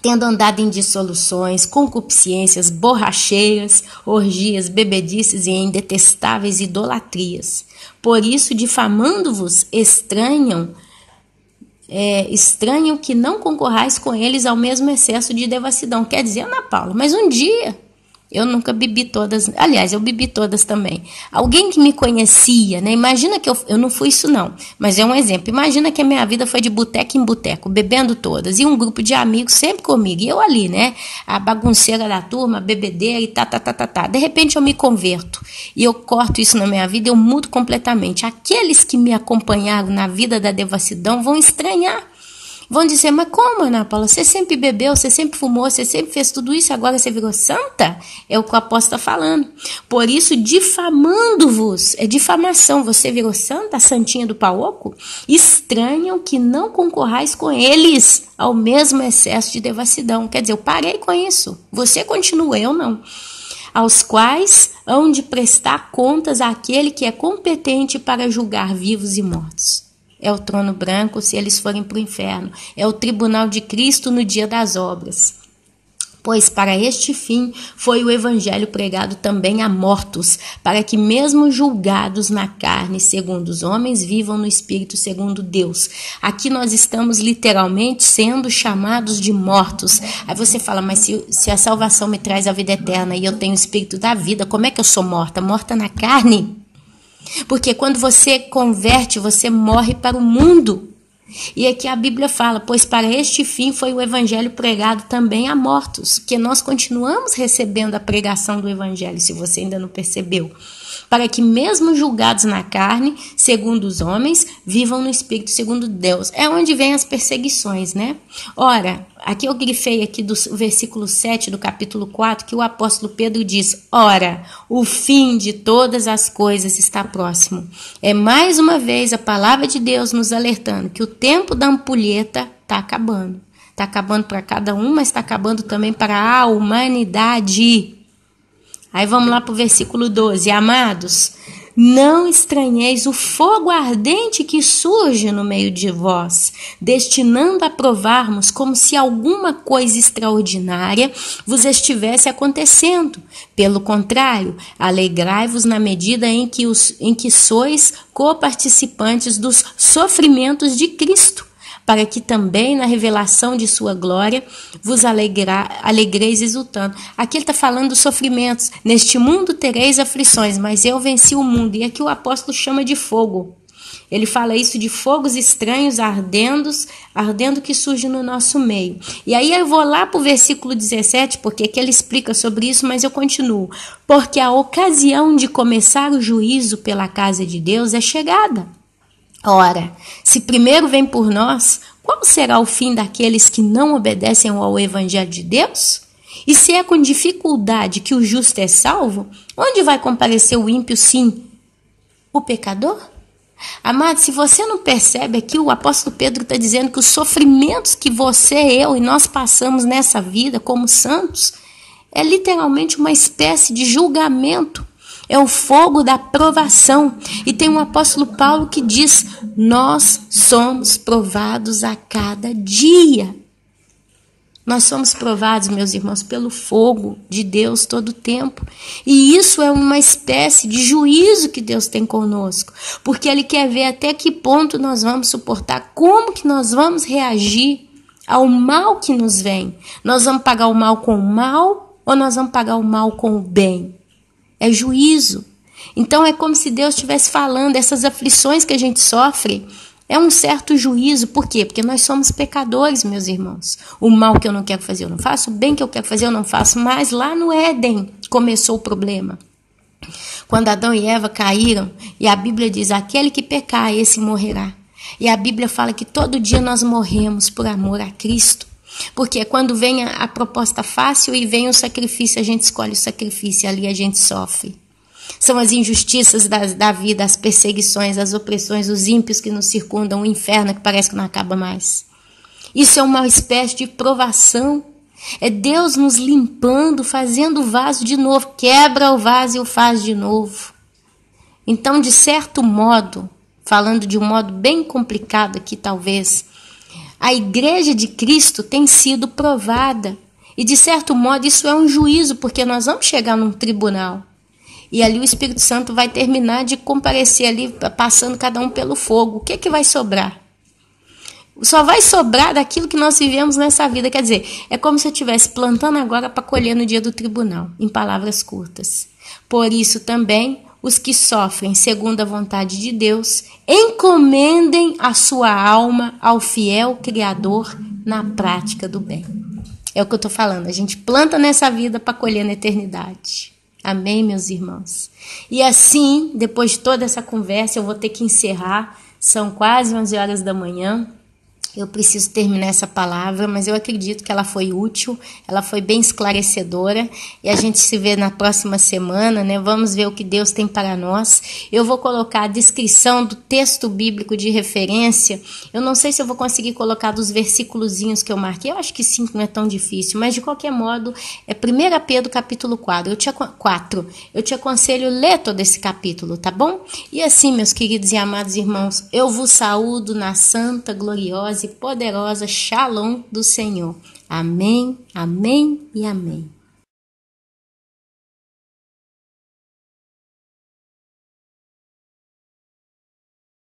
Tendo andado em dissoluções, concupiscências, borracheiras, orgias, bebedices e em detestáveis idolatrias. Por isso, difamando-vos, estranham que não concorrais com eles ao mesmo excesso de devassidão. Quer dizer, Ana Paula, mas um dia... Eu nunca bebi todas, aliás, eu bebi todas também. Alguém que me conhecia, né? Imagina que eu não fui isso não, mas é um exemplo. Imagina que a minha vida foi de boteco em boteco, bebendo todas. E um grupo de amigos sempre comigo, e eu ali, né? A bagunceira da turma, a bebedeira e tá. De repente eu me converto e eu corto isso na minha vida, eu mudo completamente. Aqueles que me acompanharam na vida da devassidão vão estranhar. Vão dizer, mas como, Ana Paula? Você sempre bebeu, você sempre fumou, você sempre fez tudo isso, agora você virou santa? É o que o apóstolo está falando. Por isso, difamando-vos, é difamação. Você virou santa, a santinha do paoco? Estranham que não concorrais com eles ao mesmo excesso de devassidão. Quer dizer, eu parei com isso. Você continua, eu não. Aos quais hão de prestar contas àquele que é competente para julgar vivos e mortos. É o trono branco se eles forem para o inferno. É o tribunal de Cristo no dia das obras. Pois para este fim foi o evangelho pregado também a mortos, para que mesmo julgados na carne segundo os homens, vivam no espírito segundo Deus. Aqui nós estamos literalmente sendo chamados de mortos. Aí você fala, mas se a salvação me traz a vida eterna e eu tenho o espírito da vida, como é que eu sou morta? Morta na carne? Porque quando você converte, você morre para o mundo. E aqui a Bíblia fala, pois para este fim foi o evangelho pregado também a mortos, que nós continuamos recebendo a pregação do evangelho, se você ainda não percebeu. Para que mesmo julgados na carne, segundo os homens, vivam no espírito segundo Deus. É onde vem as perseguições, né? Ora, aqui eu grifei aqui do versículo 7 do capítulo 4, que o apóstolo Pedro diz, ora, o fim de todas as coisas está próximo. É mais uma vez a palavra de Deus nos alertando que o tempo da ampulheta está acabando. Está acabando para cada um, mas está acabando também para a humanidade. Aí vamos lá para o versículo 12. Amados, não estranheis o fogo ardente que surge no meio de vós, destinando a provarmos como se alguma coisa extraordinária vos estivesse acontecendo. Pelo contrário, alegrai-vos na medida em que sois coparticipantes dos sofrimentos de Cristo, para que também na revelação de sua glória vos alegreis exultando. Aqui ele está falando dos sofrimentos. Neste mundo tereis aflições, mas eu venci o mundo. E aqui o apóstolo chama de fogo. Ele fala isso de fogos estranhos, ardendo que surge no nosso meio. E aí eu vou lá para o versículo 17, porque aqui ele explica sobre isso, mas eu continuo. Porque a ocasião de começar o juízo pela casa de Deus é chegada. Ora, se primeiro vem por nós, qual será o fim daqueles que não obedecem ao evangelho de Deus? E se é com dificuldade que o justo é salvo, onde vai comparecer o ímpio, sim, o pecador? Amado, se você não percebe aqui, o apóstolo Pedro está dizendo que os sofrimentos que você, eu e nós passamos nessa vida como santos é literalmente uma espécie de julgamento. É o fogo da provação. E tem um apóstolo Paulo que diz, nós somos provados a cada dia. Nós somos provados, meus irmãos, pelo fogo de Deus todo o tempo. E isso é uma espécie de juízo que Deus tem conosco. Porque Ele quer ver até que ponto nós vamos suportar, como que nós vamos reagir ao mal que nos vem. Nós vamos pagar o mal com o mal ou nós vamos pagar o mal com o bem? É juízo. Então é como se Deus estivesse falando, essas aflições que a gente sofre, É um certo juízo. Por quê? Porque nós somos pecadores, meus irmãos. O mal que eu não quero fazer eu não faço, o bem que eu quero fazer eu não faço. Mas lá no Éden começou o problema. Quando Adão e Eva caíram, e a Bíblia diz, aquele que pecar, esse morrerá. E a Bíblia fala que todo dia nós morremos por amor a Cristo. Porque quando vem a proposta fácil e vem o sacrifício, a gente escolhe o sacrifício, ali a gente sofre. São as injustiças da vida, as perseguições, as opressões, os ímpios que nos circundam, o inferno que parece que não acaba mais. Isso é uma espécie de provação. É Deus nos limpando, fazendo o vaso de novo. Quebra o vaso e o faz de novo. Então, de certo modo, falando de um modo bem complicado aqui talvez, a igreja de Cristo tem sido provada. E de certo modo isso é um juízo, porque nós vamos chegar num tribunal. E ali o Espírito Santo vai terminar de comparecer ali, passando cada um pelo fogo. O que vai sobrar? Só vai sobrar daquilo que nós vivemos nessa vida. Quer dizer, é como se eu estivesse plantando agora para colher no dia do tribunal, em palavras curtas. Por isso também, os que sofrem segundo a vontade de Deus, encomendem a sua alma ao fiel Criador na prática do bem. É o que eu estou falando, a gente planta nessa vida para colher na eternidade. Amém, meus irmãos? E assim, depois de toda essa conversa, eu vou ter que encerrar. São quase 11 horas da manhã. Eu preciso terminar essa palavra, mas eu acredito que ela foi útil, ela foi bem esclarecedora, e a gente se vê na próxima semana, né? Vamos ver o que Deus tem para nós. Eu vou colocar a descrição do texto bíblico de referência. Eu não sei se eu vou conseguir colocar dos versículozinhos que eu marquei, eu acho que 5 não é tão difícil, mas de qualquer modo, é 1 Pedro capítulo 4. Eu te aconselho ler todo esse capítulo, tá bom? E assim, meus queridos e amados irmãos, eu vos saúdo na santa, gloriosa e poderosa Shalom do Senhor. Amém, amém e amém.